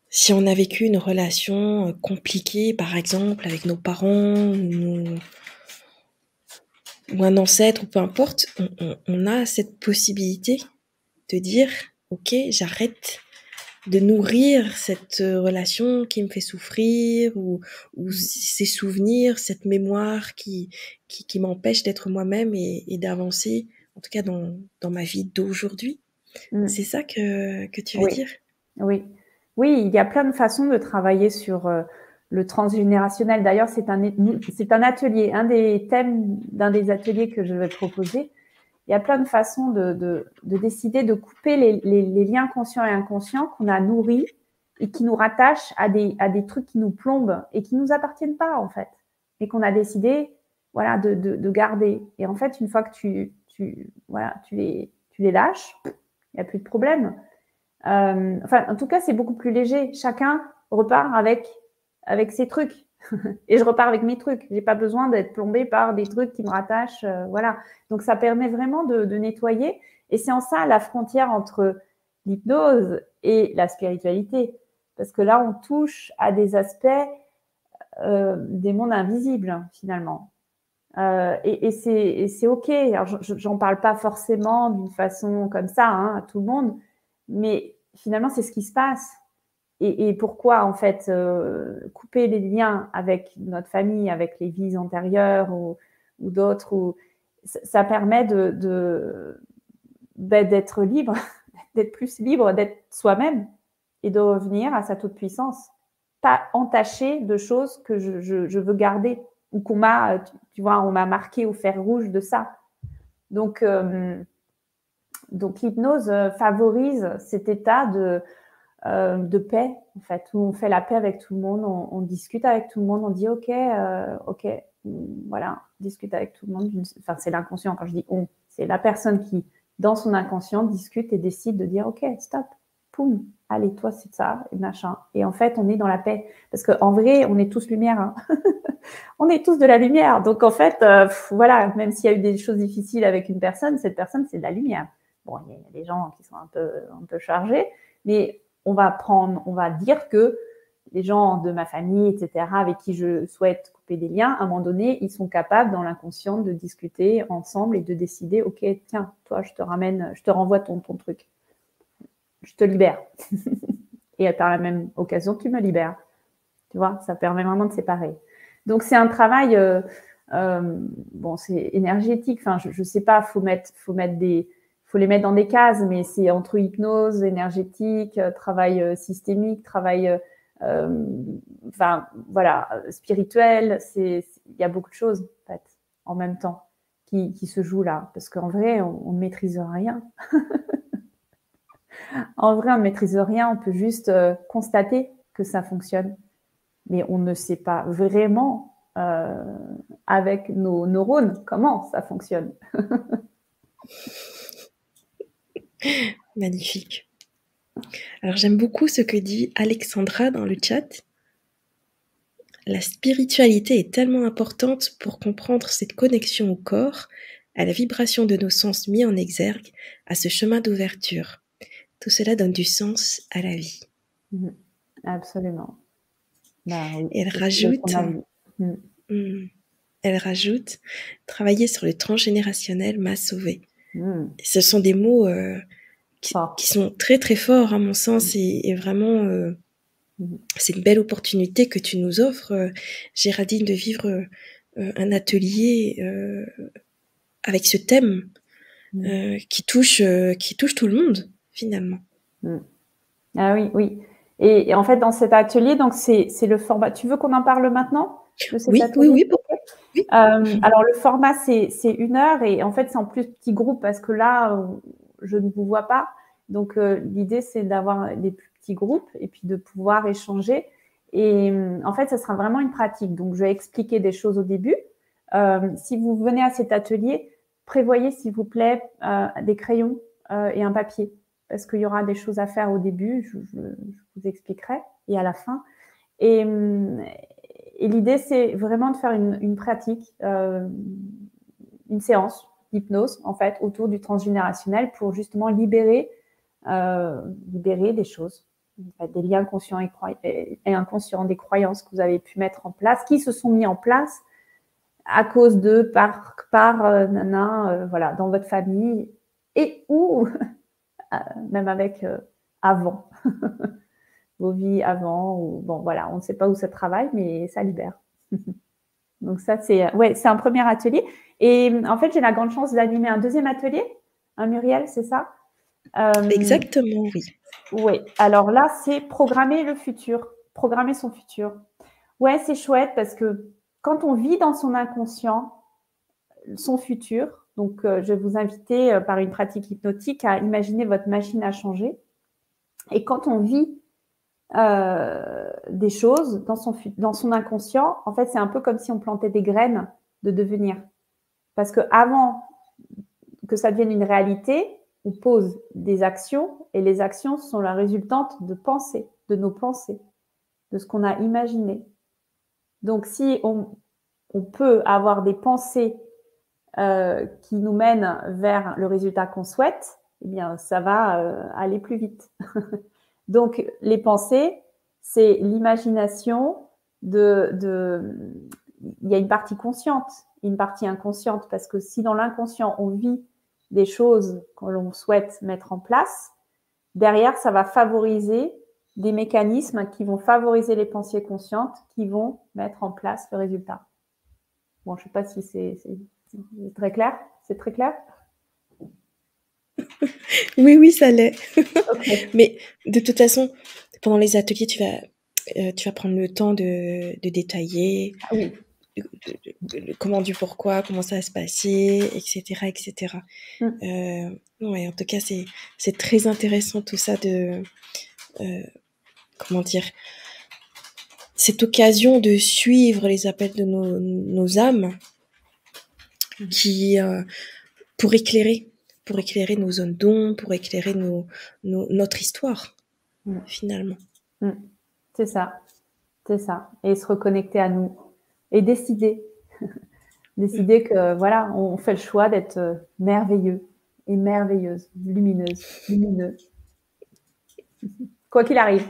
si on a vécu une relation compliquée, par exemple avec nos parents ou un ancêtre, ou peu importe, on a cette possibilité de dire ok, j'arrête de nourrir cette relation qui me fait souffrir ou ces souvenirs, cette mémoire qui m'empêche d'être moi-même et d'avancer, en tout cas dans ma vie d'aujourd'hui. C'est ça que tu veux dire? Oui. Oui, il y a plein de façons de travailler sur le transgénérationnel. D'ailleurs, c'est un atelier, un des thèmes d'un des ateliers que je vais proposer. Il y a plein de façons de décider de couper les liens conscients et inconscients qu'on a nourris et qui nous rattachent à des trucs qui nous plombent et qui nous appartiennent pas, en fait, et qu'on a décidé, voilà, de garder. Et en fait, une fois que tu les lâches, il n'y a plus de problème. Enfin, en tout cas, c'est beaucoup plus léger. Chacun repart avec ses trucs. Et je repars avec mes trucs. J'ai pas besoin d'être plombée par des trucs qui me rattachent. Voilà. Donc, ça permet vraiment de nettoyer. Et c'est en ça la frontière entre l'hypnose et la spiritualité. Parce que là, on touche à des aspects des mondes invisibles, finalement. Et c'est OK. Alors, j'en parle pas forcément d'une façon comme ça, hein, à tout le monde. Mais finalement, c'est ce qui se passe. Et pourquoi, en fait, couper les liens avec notre famille, avec les vies antérieures ou d'autres, ça permet d'être libre, d'être plus libre, d'être soi-même et de revenir à sa toute-puissance. Pas entaché de choses que je veux garder ou qu'on m'a, tu vois, on m'a marqué au fer rouge de ça. Donc l'hypnose favorise cet état de paix, en fait, où on fait la paix avec tout le monde, on discute avec tout le monde, on dit ok, voilà, on discute avec tout le monde. Enfin, c'est l'inconscient. Quand je dis on, c'est la personne qui, dans son inconscient, discute et décide de dire ok, stop, poum, allez, toi c'est ça, et machin. Et en fait, on est dans la paix, parce qu'en vrai, on est tous lumière. Hein. On est tous de la lumière. Donc en fait, voilà, même s'il y a eu des choses difficiles avec une personne, cette personne c'est de la lumière. Bon, il y a des gens qui sont un peu chargés, mais on va dire que les gens de ma famille, etc., avec qui je souhaite couper des liens, à un moment donné, ils sont capables, dans l'inconscient, de discuter ensemble et de décider, ok, tiens, toi, je te renvoie ton truc. Je te libère. Et par la même occasion, tu me libères. Tu vois, ça permet vraiment de séparer. Donc, c'est un travail, bon, c'est énergétique. Enfin, je sais pas, faut les mettre dans des cases, mais c'est entre hypnose, énergétique, travail systémique, travail, enfin, voilà, spirituel. Il y a beaucoup de choses, en fait, en même temps, qui se jouent là. Parce qu'en vrai, on ne maîtrise rien. En vrai, on ne maîtrise rien. On peut juste constater que ça fonctionne. Mais on ne sait pas vraiment avec nos neurones comment ça fonctionne. Magnifique. Alors j'aime beaucoup ce que dit Alexandra dans le chat. La spiritualité est tellement importante pour comprendre cette connexion au corps, à la vibration de nos sens mis en exergue, à ce chemin d'ouverture. Tout cela donne du sens à la vie. Absolument. Bah, oui, elle rajoute, travailler sur le transgénérationnel m'a sauvée. Ce sont des mots qui sont très très forts à mon sens et vraiment c'est une belle opportunité que tu nous offres, Géraldine, de vivre un atelier avec ce thème qui touche tout le monde finalement. Ah oui, oui. Et en fait, dans cet atelier, donc c'est le format. Tu veux qu'on en parle maintenant de cet atelier? Oui. Alors le format, c'est 1 heure et en fait, c'est en plus petit groupe parce que là, je ne vous vois pas. Donc l'idée, c'est d'avoir des plus petits groupes et puis de pouvoir échanger. Et en fait, ça sera vraiment une pratique. Donc je vais expliquer des choses au début. Si vous venez à cet atelier, prévoyez s'il vous plaît des crayons et un papier. Parce qu'il y aura des choses à faire au début, je vous expliquerai, et à la fin. Et l'idée, c'est vraiment de faire une pratique, une séance d'hypnose, en fait, autour du transgénérationnel pour justement libérer des choses, en fait, des liens conscients et inconscients, des croyances que vous avez pu mettre en place, qui se sont mis en place à cause de, voilà, dans votre famille et ou même avec avant, vos vies avant, ou bon voilà, on ne sait pas où ça travaille, mais ça libère. Donc ça, c'est un premier atelier. Et en fait, j'ai la grande chance d'animer un deuxième atelier, Muriel, c'est ça? Exactement, oui. Oui, alors là, c'est programmer le futur, programmer son futur. Ouais, c'est chouette parce que quand on vit dans son inconscient, son futur, donc je vais vous inviter par une pratique hypnotique à imaginer votre machine à changer. Et quand on vit des choses dans son inconscient, en fait, c'est un peu comme si on plantait des graines de devenir. Parce que avant que ça devienne une réalité, on pose des actions et les actions sont la résultante de pensées, de nos pensées, de ce qu'on a imaginé. Donc, si on peut avoir des pensées qui nous mènent vers le résultat qu'on souhaite, eh bien, ça va aller plus vite. Donc, les pensées, c'est l'imagination il y a une partie consciente, une partie inconsciente, parce que si dans l'inconscient, on vit des choses que l'on souhaite mettre en place, derrière, ça va favoriser des mécanismes qui vont favoriser les pensées conscientes qui vont mettre en place le résultat. Bon, je ne sais pas si c'est très clair. C'est très clair? Oui, oui, ça l'est. Ok. Mais de toute façon, pendant les ateliers, tu vas prendre le temps de détailler Ah oui. le comment du pourquoi, comment ça va se passer, etc., etc. Mm. Ouais, en tout cas, c'est très intéressant tout ça comment dire, cette occasion de suivre les appels de nos âmes qui, pour éclairer, nos zones d'ombre, pour éclairer notre histoire, finalement. Mm. C'est ça. C'est ça. Et se reconnecter à nous. Et décider. Décider que, voilà, on fait le choix d'être merveilleux et merveilleuse, lumineuse, lumineux. Quoi qu'il arrive.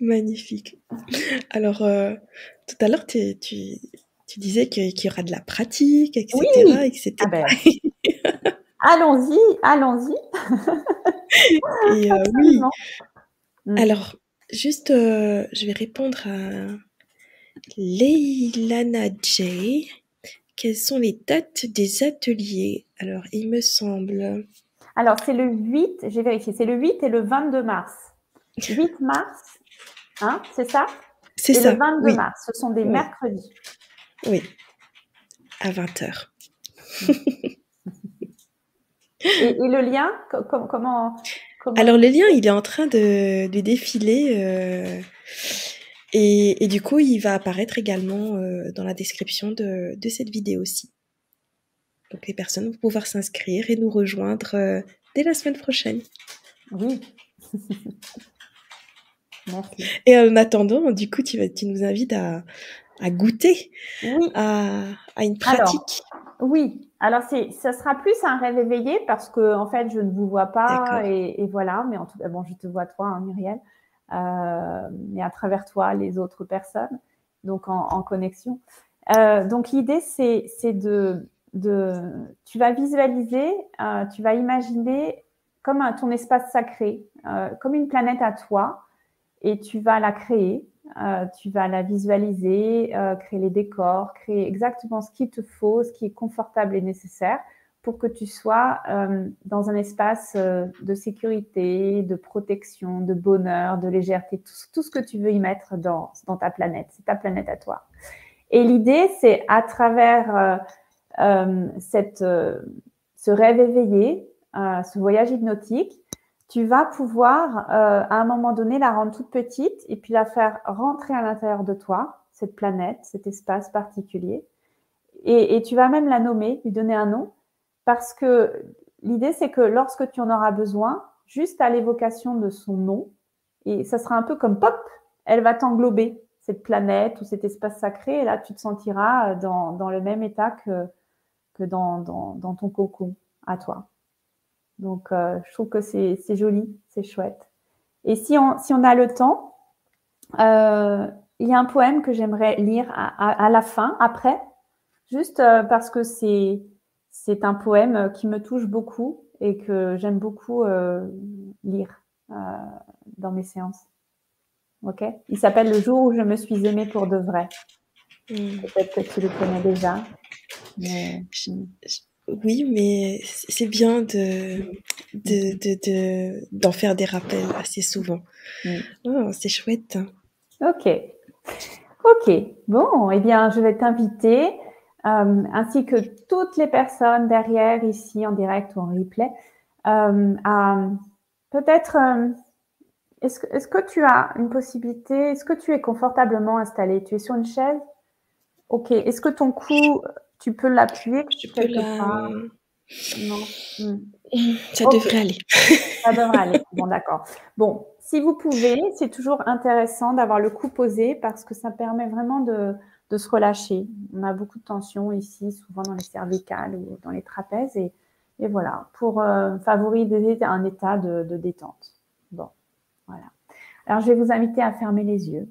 Magnifique. Alors, tout à l'heure, tu disais qu'il y aura de la pratique, etc., Oui. Ah etc. ben, allons-y, allons-y. Et oui. Absolument. Mm. Alors, juste, je vais répondre à Leilana J. Quelles sont les dates des ateliers? Alors, il me semble. Alors, c'est le 8, j'ai vérifié, c'est le 8 et le 22 mars. 8 mars, hein, c'est ça? C'est Et le ça, 22 oui. mars, ce sont des Oui, mercredis. oui, à 20h. Et le lien, comment Alors, le lien, il est en train de défiler. Et du coup, il va apparaître également dans la description de cette vidéo-ci. Donc, les personnes vont pouvoir s'inscrire et nous rejoindre dès la semaine prochaine. Oui. Merci. Et en attendant, du coup, tu nous invites à goûter Oui. à une Alors, pratique. oui. Alors, ça sera plus un rêve éveillé parce que, en fait, je ne vous vois pas D'accord. et voilà. Mais en tout cas, bon, je te vois toi, hein, Muriel, mais à travers toi, les autres personnes, donc en connexion. Donc, l'idée, c'est tu vas visualiser, tu vas imaginer comme ton espace sacré, comme une planète à toi, et tu vas la créer. Tu vas la visualiser, créer les décors, créer exactement ce qu'il te faut, ce qui est confortable et nécessaire pour que tu sois dans un espace de sécurité, de protection, de bonheur, de légèreté, tout ce que tu veux y mettre dans ta planète. C'est ta planète à toi. Et l'idée, c'est à travers ce rêve éveillé, ce voyage hypnotique, tu vas pouvoir, à un moment donné, la rendre toute petite et puis la faire rentrer à l'intérieur de toi, cette planète, cet espace particulier. Et tu vas même la nommer, lui donner un nom, parce que l'idée, c'est que lorsque tu en auras besoin, juste à l'évocation de son nom, et ça sera un peu comme pop, elle va t'englober, cette planète ou cet espace sacré, et là, tu te sentiras dans le même état que dans ton cocon à toi. Donc, je trouve que c'est joli, c'est chouette. Et si on a le temps, il y a un poème que j'aimerais lire à la fin, après, juste parce que c'est un poème qui me touche beaucoup et que j'aime beaucoup lire dans mes séances. Ok? Il s'appelle Le jour où je me suis aimée pour de vrai. Peut-être que tu le connais déjà. Mais... Oui, mais c'est bien d'en faire des rappels assez souvent. Oh, c'est chouette. Ok. Ok. Bon, eh bien, je vais t'inviter, ainsi que toutes les personnes derrière, ici en direct ou en replay, à peut-être, est-ce que tu as une possibilité, est-ce que tu es confortablement installé? Tu es sur une chaise? Ok. Est-ce que ton cou, tu peux l'appuyer Je peux quelque la... part? Non. Ça Ok. devrait aller. Ça devrait aller. Bon, d'accord. Bon, si vous pouvez, c'est toujours intéressant d'avoir le cou posé parce que ça permet vraiment de se relâcher. On a beaucoup de tension ici, souvent dans les cervicales ou dans les trapèzes. Et voilà, pour favoriser un état de détente. Bon, voilà. Alors, je vais vous inviter à fermer les yeux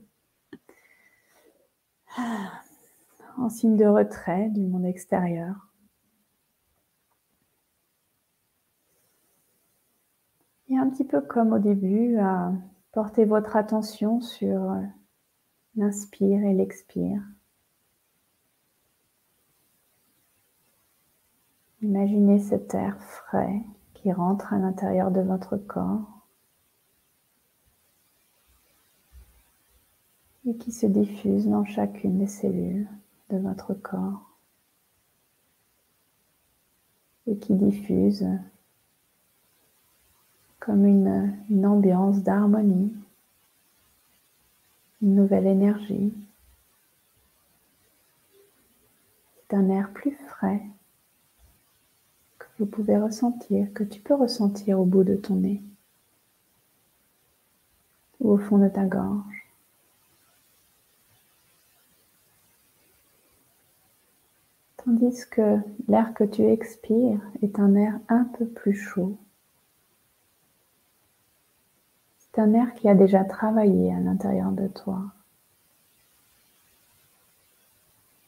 en signe de retrait du monde extérieur. Et un petit peu comme au début, à porter votre attention sur l'inspire et l'expire. Imaginez cet air frais qui rentre à l'intérieur de votre corps et qui se diffuse dans chacune des cellules de votre corps et qui diffuse comme une ambiance d'harmonie, une nouvelle énergie. C'est un air plus frais que vous pouvez ressentir, que tu peux ressentir au bout de ton nez ou au fond de ta gorge. Tandis que l'air que tu expires est un air un peu plus chaud. C'est un air qui a déjà travaillé à l'intérieur de toi.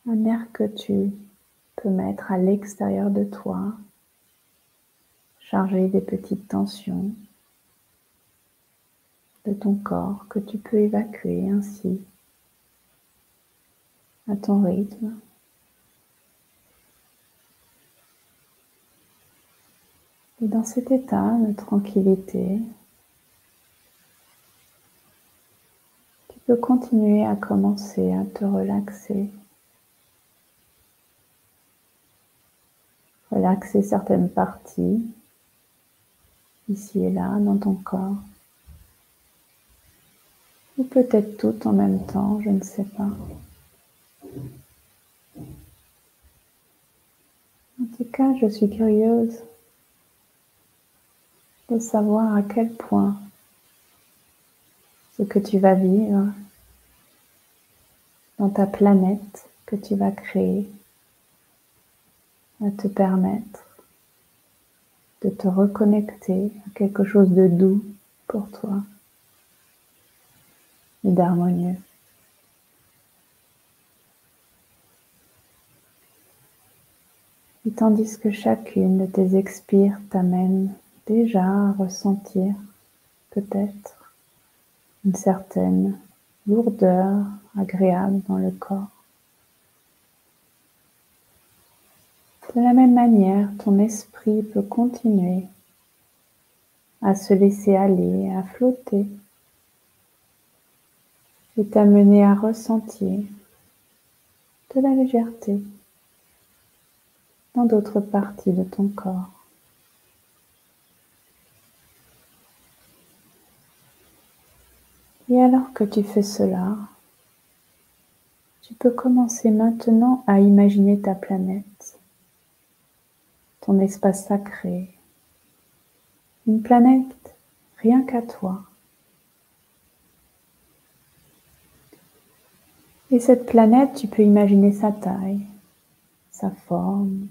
Un air que tu peux mettre à l'extérieur de toi, chargé des petites tensions de ton corps que tu peux évacuer ainsi, à ton rythme. Et dans cet état de tranquillité, tu peux continuer à commencer à te relaxer. Relaxer certaines parties, ici et là, dans ton corps. Ou peut-être toutes en même temps, je ne sais pas. En tout cas, je suis curieuse de savoir à quel point ce que tu vas vivre dans ta planète que tu vas créer va te permettre de te reconnecter à quelque chose de doux pour toi et d'harmonieux. Et tandis que chacune de tes expires t'amène déjà à ressentir peut-être une certaine lourdeur agréable dans le corps. De la même manière, ton esprit peut continuer à se laisser aller, à flotter et t'amener à ressentir de la légèreté dans d'autres parties de ton corps. Et alors que tu fais cela, tu peux commencer maintenant à imaginer ta planète, ton espace sacré, une planète rien qu'à toi. Et cette planète, tu peux imaginer sa taille, sa forme,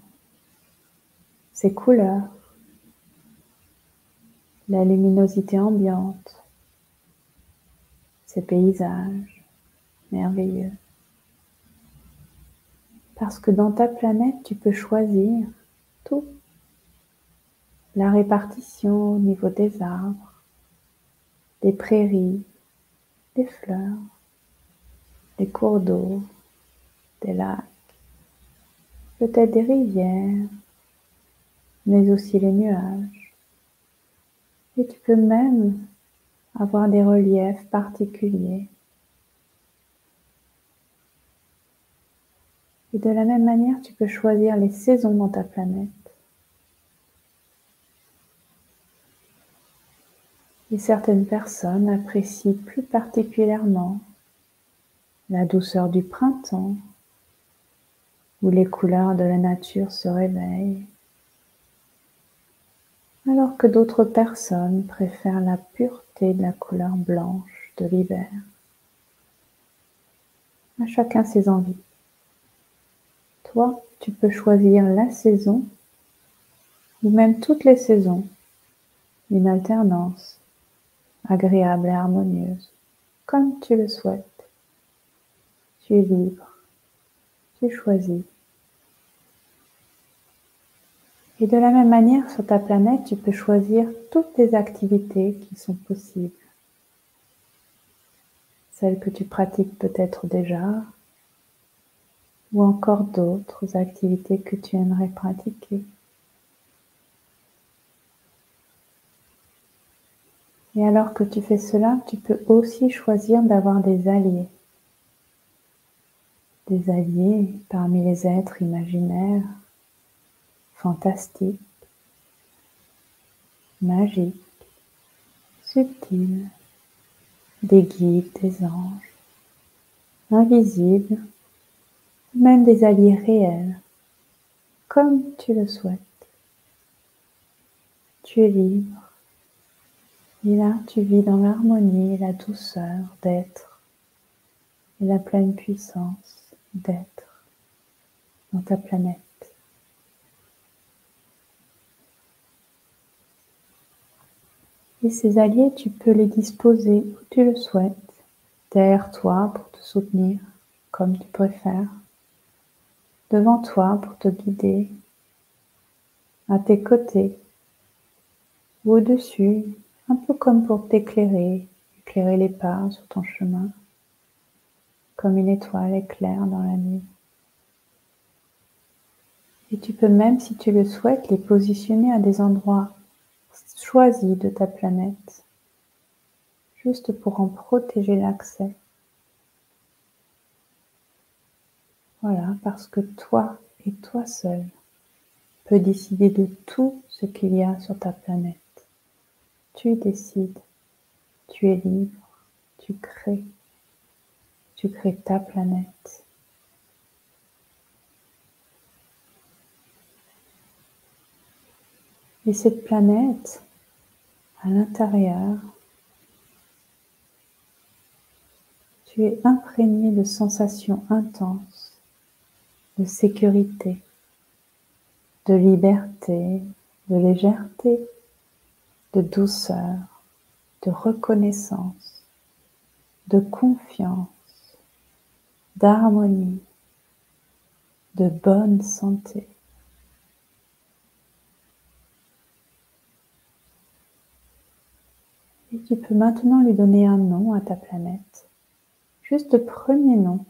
ses couleurs, la luminosité ambiante, ses paysages merveilleux. Parce que dans ta planète, tu peux choisir tout. La répartition au niveau des arbres, des prairies, des fleurs, des cours d'eau, des lacs, peut-être des rivières, mais aussi les nuages. Et tu peux même avoir des reliefs particuliers Et de la même manière, tu peux choisir les saisons dans ta planète. Et certaines personnes apprécient plus particulièrement la douceur du printemps, où les couleurs de la nature se réveillent, alors que d'autres personnes préfèrent la pureté de la couleur blanche de l'hiver. À chacun ses envies. Toi, tu peux choisir la saison, ou même toutes les saisons, une alternance agréable et harmonieuse, comme tu le souhaites. Tu es libre, tu choisis. Et de la même manière, sur ta planète, tu peux choisir toutes les activités qui sont possibles. Celles que tu pratiques peut-être déjà, ou encore d'autres activités que tu aimerais pratiquer. Et alors que tu fais cela, tu peux aussi choisir d'avoir des alliés. Des alliés parmi les êtres imaginaires, fantastiques, magiques, subtils, des guides, des anges, invisibles, même des alliés réels, comme tu le souhaites. Tu es libre, et là tu vis dans l'harmonie et la douceur d'être, et la pleine puissance d'être dans ta planète. Et ces alliés, tu peux les disposer où tu le souhaites, derrière toi pour te soutenir, comme tu préfères, devant toi pour te guider, à tes côtés, ou au-dessus, un peu comme pour t'éclairer, éclairer les pas sur ton chemin, comme une étoile éclaire dans la nuit. Et tu peux même, si tu le souhaites, les positionner à des endroits choisis de ta planète, juste pour en protéger l'accès. Voilà, parce que toi et toi seul peux décider de tout ce qu'il y a sur ta planète. Tu décides, tu es libre, tu crées ta planète. Et cette planète, à l'intérieur, tu es imprégné de sensations intenses, de sécurité, de liberté, de légèreté, de douceur, de reconnaissance, de confiance, d'harmonie, de bonne santé. Et tu peux maintenant lui donner un nom à ta planète. Juste le premier nom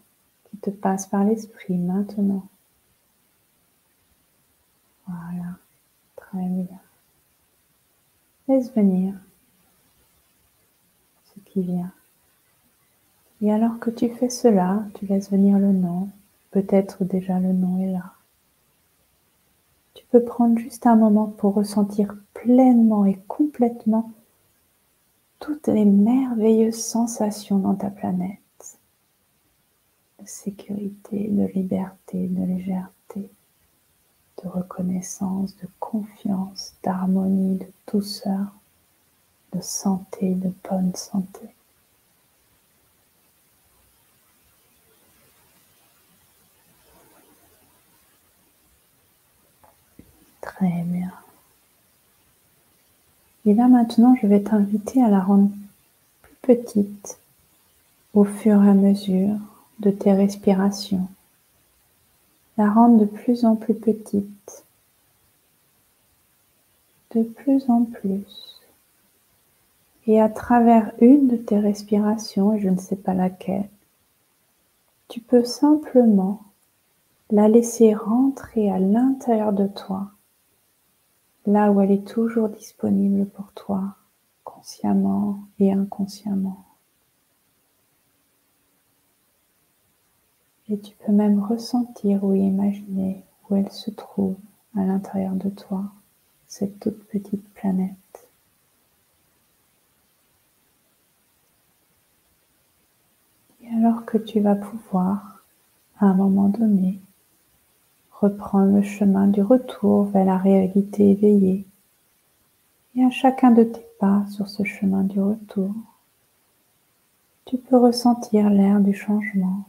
qui te passe par l'esprit maintenant. Voilà, très bien. Laisse venir ce qui vient. Et alors que tu fais cela, tu laisses venir le nom. Peut-être déjà le nom est là. Tu peux prendre juste un moment pour ressentir pleinement et complètement toutes les merveilleuses sensations dans ta planète. De sécurité, de liberté, de légèreté, de reconnaissance, de confiance, d'harmonie, de douceur, de santé, de bonne santé. Très bien. Et là maintenant, je vais t'inviter à la rendre plus petite au fur et à mesure de tes respirations. La rendre de plus en plus petite, de plus en plus. Et à travers une de tes respirations, et je ne sais pas laquelle, tu peux simplement la laisser rentrer à l'intérieur de toi, là où elle est toujours disponible pour toi, consciemment et inconsciemment. Et tu peux même ressentir ou imaginer où elle se trouve à l'intérieur de toi, cette toute petite planète. Et alors que tu vas pouvoir, à un moment donné, reprendre le chemin du retour vers la réalité éveillée, et à chacun de tes pas sur ce chemin du retour, tu peux ressentir l'air du changement,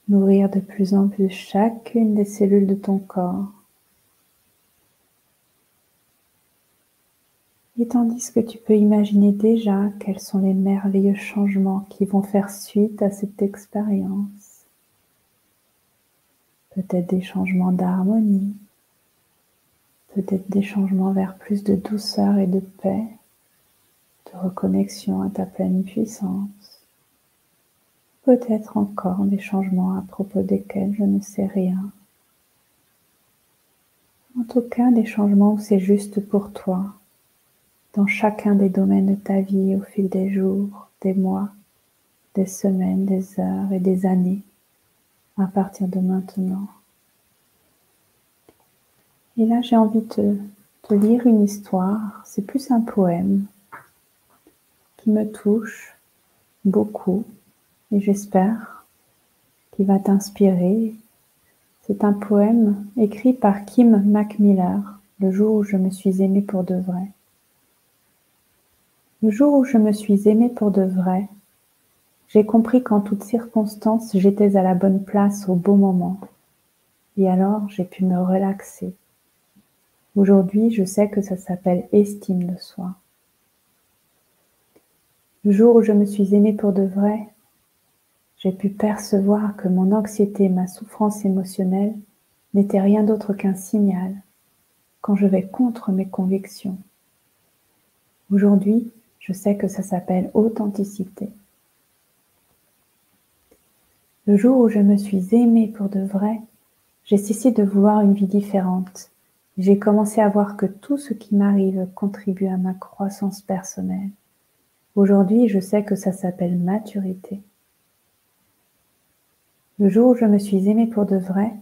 nourrir de plus en plus chacune des cellules de ton corps. Et tandis que tu peux imaginer déjà quels sont les merveilleux changements qui vont faire suite à cette expérience. Peut-être des changements d'harmonie, peut-être des changements vers plus de douceur et de paix, de reconnexion à ta pleine puissance. Peut-être encore des changements à propos desquels je ne sais rien. En tout cas, des changements où c'est juste pour toi, dans chacun des domaines de ta vie au fil des jours, des mois, des semaines, des heures et des années, à partir de maintenant. Et là, j'ai envie de te lire une histoire, c'est plus un poème qui me touche beaucoup et j'espère qu'il va t'inspirer. C'est un poème écrit par Kim McMiller, le jour où je me suis aimée pour de vrai. Le jour où je me suis aimée pour de vrai, j'ai compris qu'en toutes circonstances, j'étais à la bonne place au bon moment. Et alors, j'ai pu me relaxer. Aujourd'hui, je sais que ça s'appelle estime de soi. Le jour où je me suis aimée pour de vrai, j'ai pu percevoir que mon anxiété, ma souffrance émotionnelle n'était rien d'autre qu'un signal quand je vais contre mes convictions. Aujourd'hui, je sais que ça s'appelle authenticité. Le jour où je me suis aimée pour de vrai, j'ai cessé de vouloir une vie différente. J'ai commencé à voir que tout ce qui m'arrive contribue à ma croissance personnelle. Aujourd'hui, je sais que ça s'appelle maturité. Le jour où je me suis aimée pour de vrai,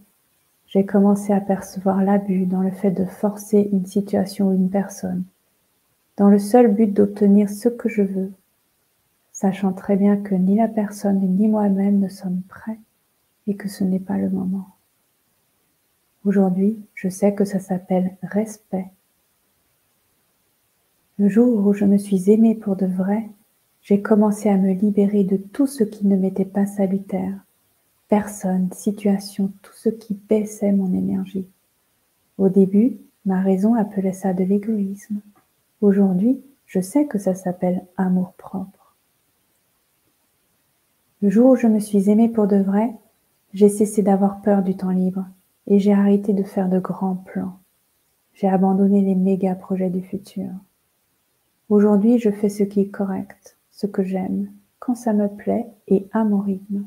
j'ai commencé à percevoir l'abus dans le fait de forcer une situation ou une personne, dans le seul but d'obtenir ce que je veux, sachant très bien que ni la personne ni moi-même ne sommes prêts et que ce n'est pas le moment. Aujourd'hui, je sais que ça s'appelle respect. Le jour où je me suis aimée pour de vrai, j'ai commencé à me libérer de tout ce qui ne m'était pas salutaire. Personne, situation, tout ce qui baissait mon énergie. Au début, ma raison appelait ça de l'égoïsme. Aujourd'hui, je sais que ça s'appelle amour-propre. Le jour où je me suis aimée pour de vrai, j'ai cessé d'avoir peur du temps libre et j'ai arrêté de faire de grands plans. J'ai abandonné les méga projets du futur. Aujourd'hui, je fais ce qui est correct, ce que j'aime, quand ça me plaît et à mon rythme.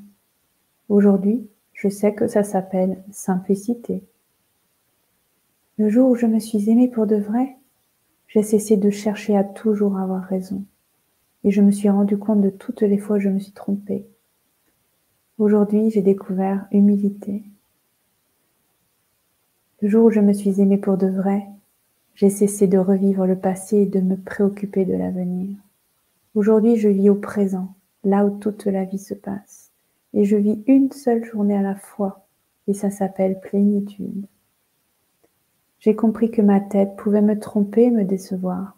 Aujourd'hui, je sais que ça s'appelle simplicité. Le jour où je me suis aimée pour de vrai, j'ai cessé de chercher à toujours avoir raison. Et je me suis rendu compte de toutes les fois où je me suis trompée. Aujourd'hui, j'ai découvert humilité. Le jour où je me suis aimée pour de vrai, j'ai cessé de revivre le passé et de me préoccuper de l'avenir. Aujourd'hui, je vis au présent, là où toute la vie se passe. Et je vis une seule journée à la fois, et ça s'appelle plénitude. J'ai compris que ma tête pouvait me tromper et me décevoir,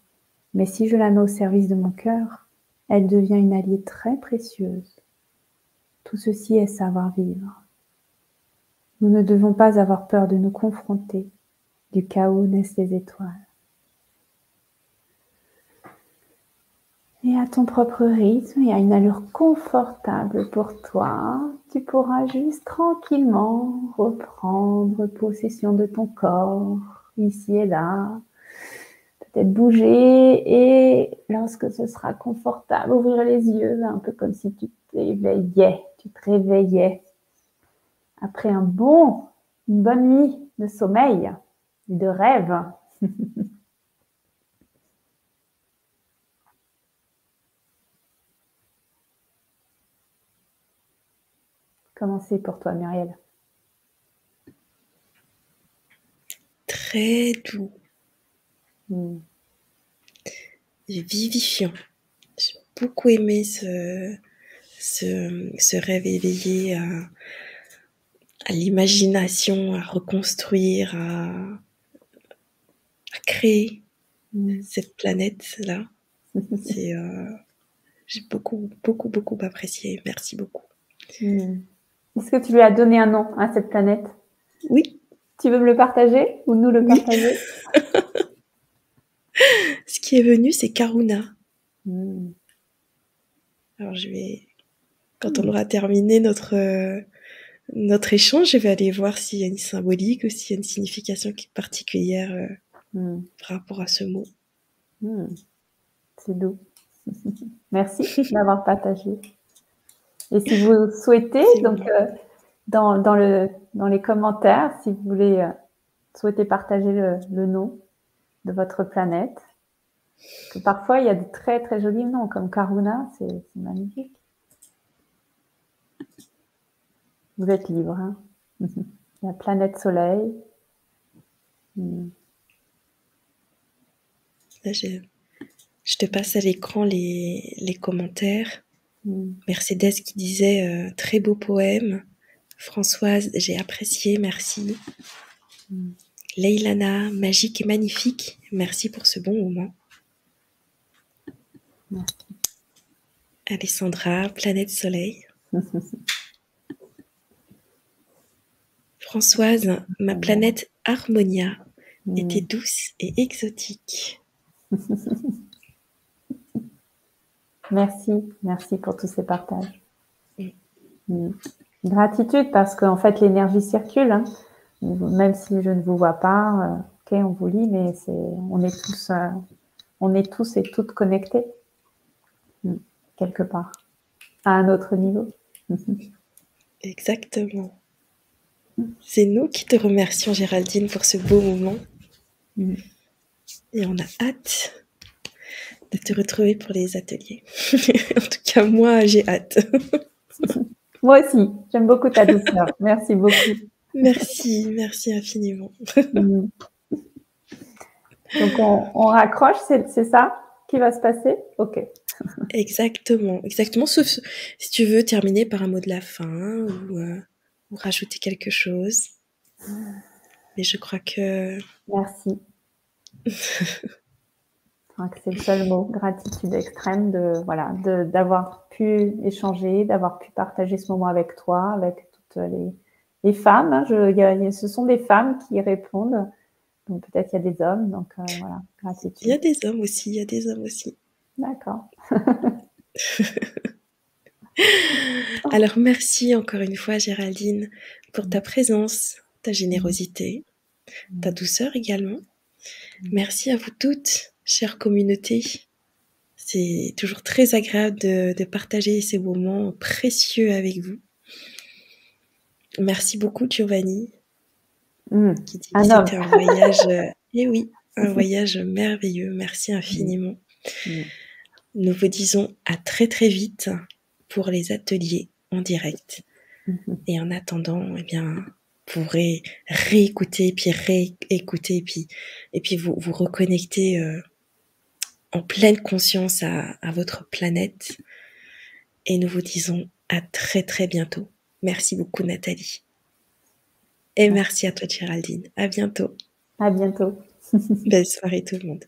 mais si je la mets au service de mon cœur, elle devient une alliée très précieuse. Tout ceci est savoir vivre. Nous ne devons pas avoir peur de nous confronter. Du chaos naissent les étoiles. Et à ton propre rythme et à une allure confortable pour toi, tu pourras juste tranquillement reprendre possession de ton corps, ici et là. Peut-être bouger et lorsque ce sera confortable, ouvrir les yeux, un peu comme si tu t'éveillais, tu te réveillais après une bonne nuit de sommeil, de rêve. Comment c'est pour toi, Muriel? Très doux, Mm. vivifiant. J'ai beaucoup aimé ce rêve éveillé à l'imagination, à reconstruire, à créer Mm. cette planète-là. C'est, j'ai beaucoup, beaucoup, beaucoup apprécié. Merci beaucoup. Mm. Est-ce que tu lui as donné un nom à cette planète? Oui, Tu veux me le partager ou nous le oui. partager? Ce qui est venu, c'est Karuna. Mm. Alors quand on aura terminé notre échange, je vais aller voir s'il y a une symbolique ou s'il y a une signification particulière Mm. par rapport à ce mot. Mm. C'est doux. Merci d'avoir partagé. Et si vous souhaitez, C'est donc moi. dans les commentaires, si vous voulez souhaiter partager le nom de votre planète, que parfois il y a de très très jolis noms comme Karuna, c'est magnifique. Vous êtes libre. Hein. La planète Soleil. Là, je te passe à l'écran les commentaires. Mercedes qui disait très beau poème. Françoise, j'ai apprécié, merci. Leilana, magique et magnifique, merci pour ce bon moment. Merci. Alessandra, planète soleil. Françoise, ma planète Harmonia était douce et exotique. Merci pour tous ces partages. Gratitude parce qu'en fait l'énergie circule. Hein. Même si je ne vous vois pas, ok, on vous lit, mais on est tous et toutes connectés quelque part à un autre niveau. Exactement. C'est nous qui te remercions, Géraldine, pour ce beau moment. Et on a hâte de te retrouver pour les ateliers. En tout cas, moi, j'ai hâte. Moi aussi, j'aime beaucoup ta douceur. Merci beaucoup. Merci infiniment. Donc, on raccroche, c'est ça qui va se passer? Ok. Exactement. Sauf si tu veux terminer par un mot de la fin ou rajouter quelque chose. Mais je crois que... Merci. Je crois que c'est le seul mot. Gratitude extrême d'avoir pu échanger, d'avoir pu partager ce moment avec toi, avec toutes les femmes. Hein. Ce sont des femmes qui répondent. Donc peut-être il y a des hommes. Donc voilà, gratitude. Il y a des hommes aussi. D'accord. Alors merci encore une fois, Géraldine, pour ta présence, ta générosité, ta douceur également. Merci à vous toutes, chère communauté. C'est toujours très agréable de partager ces moments précieux avec vous. Merci beaucoup, Giovanni, qui dit que c'était un voyage... un voyage merveilleux. Merci infiniment. Nous vous disons à très très vite pour les ateliers en direct. Et en attendant, eh bien, vous pourrez réécouter, puis réécouter, et puis vous reconnecter en pleine conscience à votre planète. Et nous vous disons à très très bientôt. Merci beaucoup, Nathalie. Et merci à toi, Géraldine. À bientôt. À bientôt. Belle soirée tout le monde.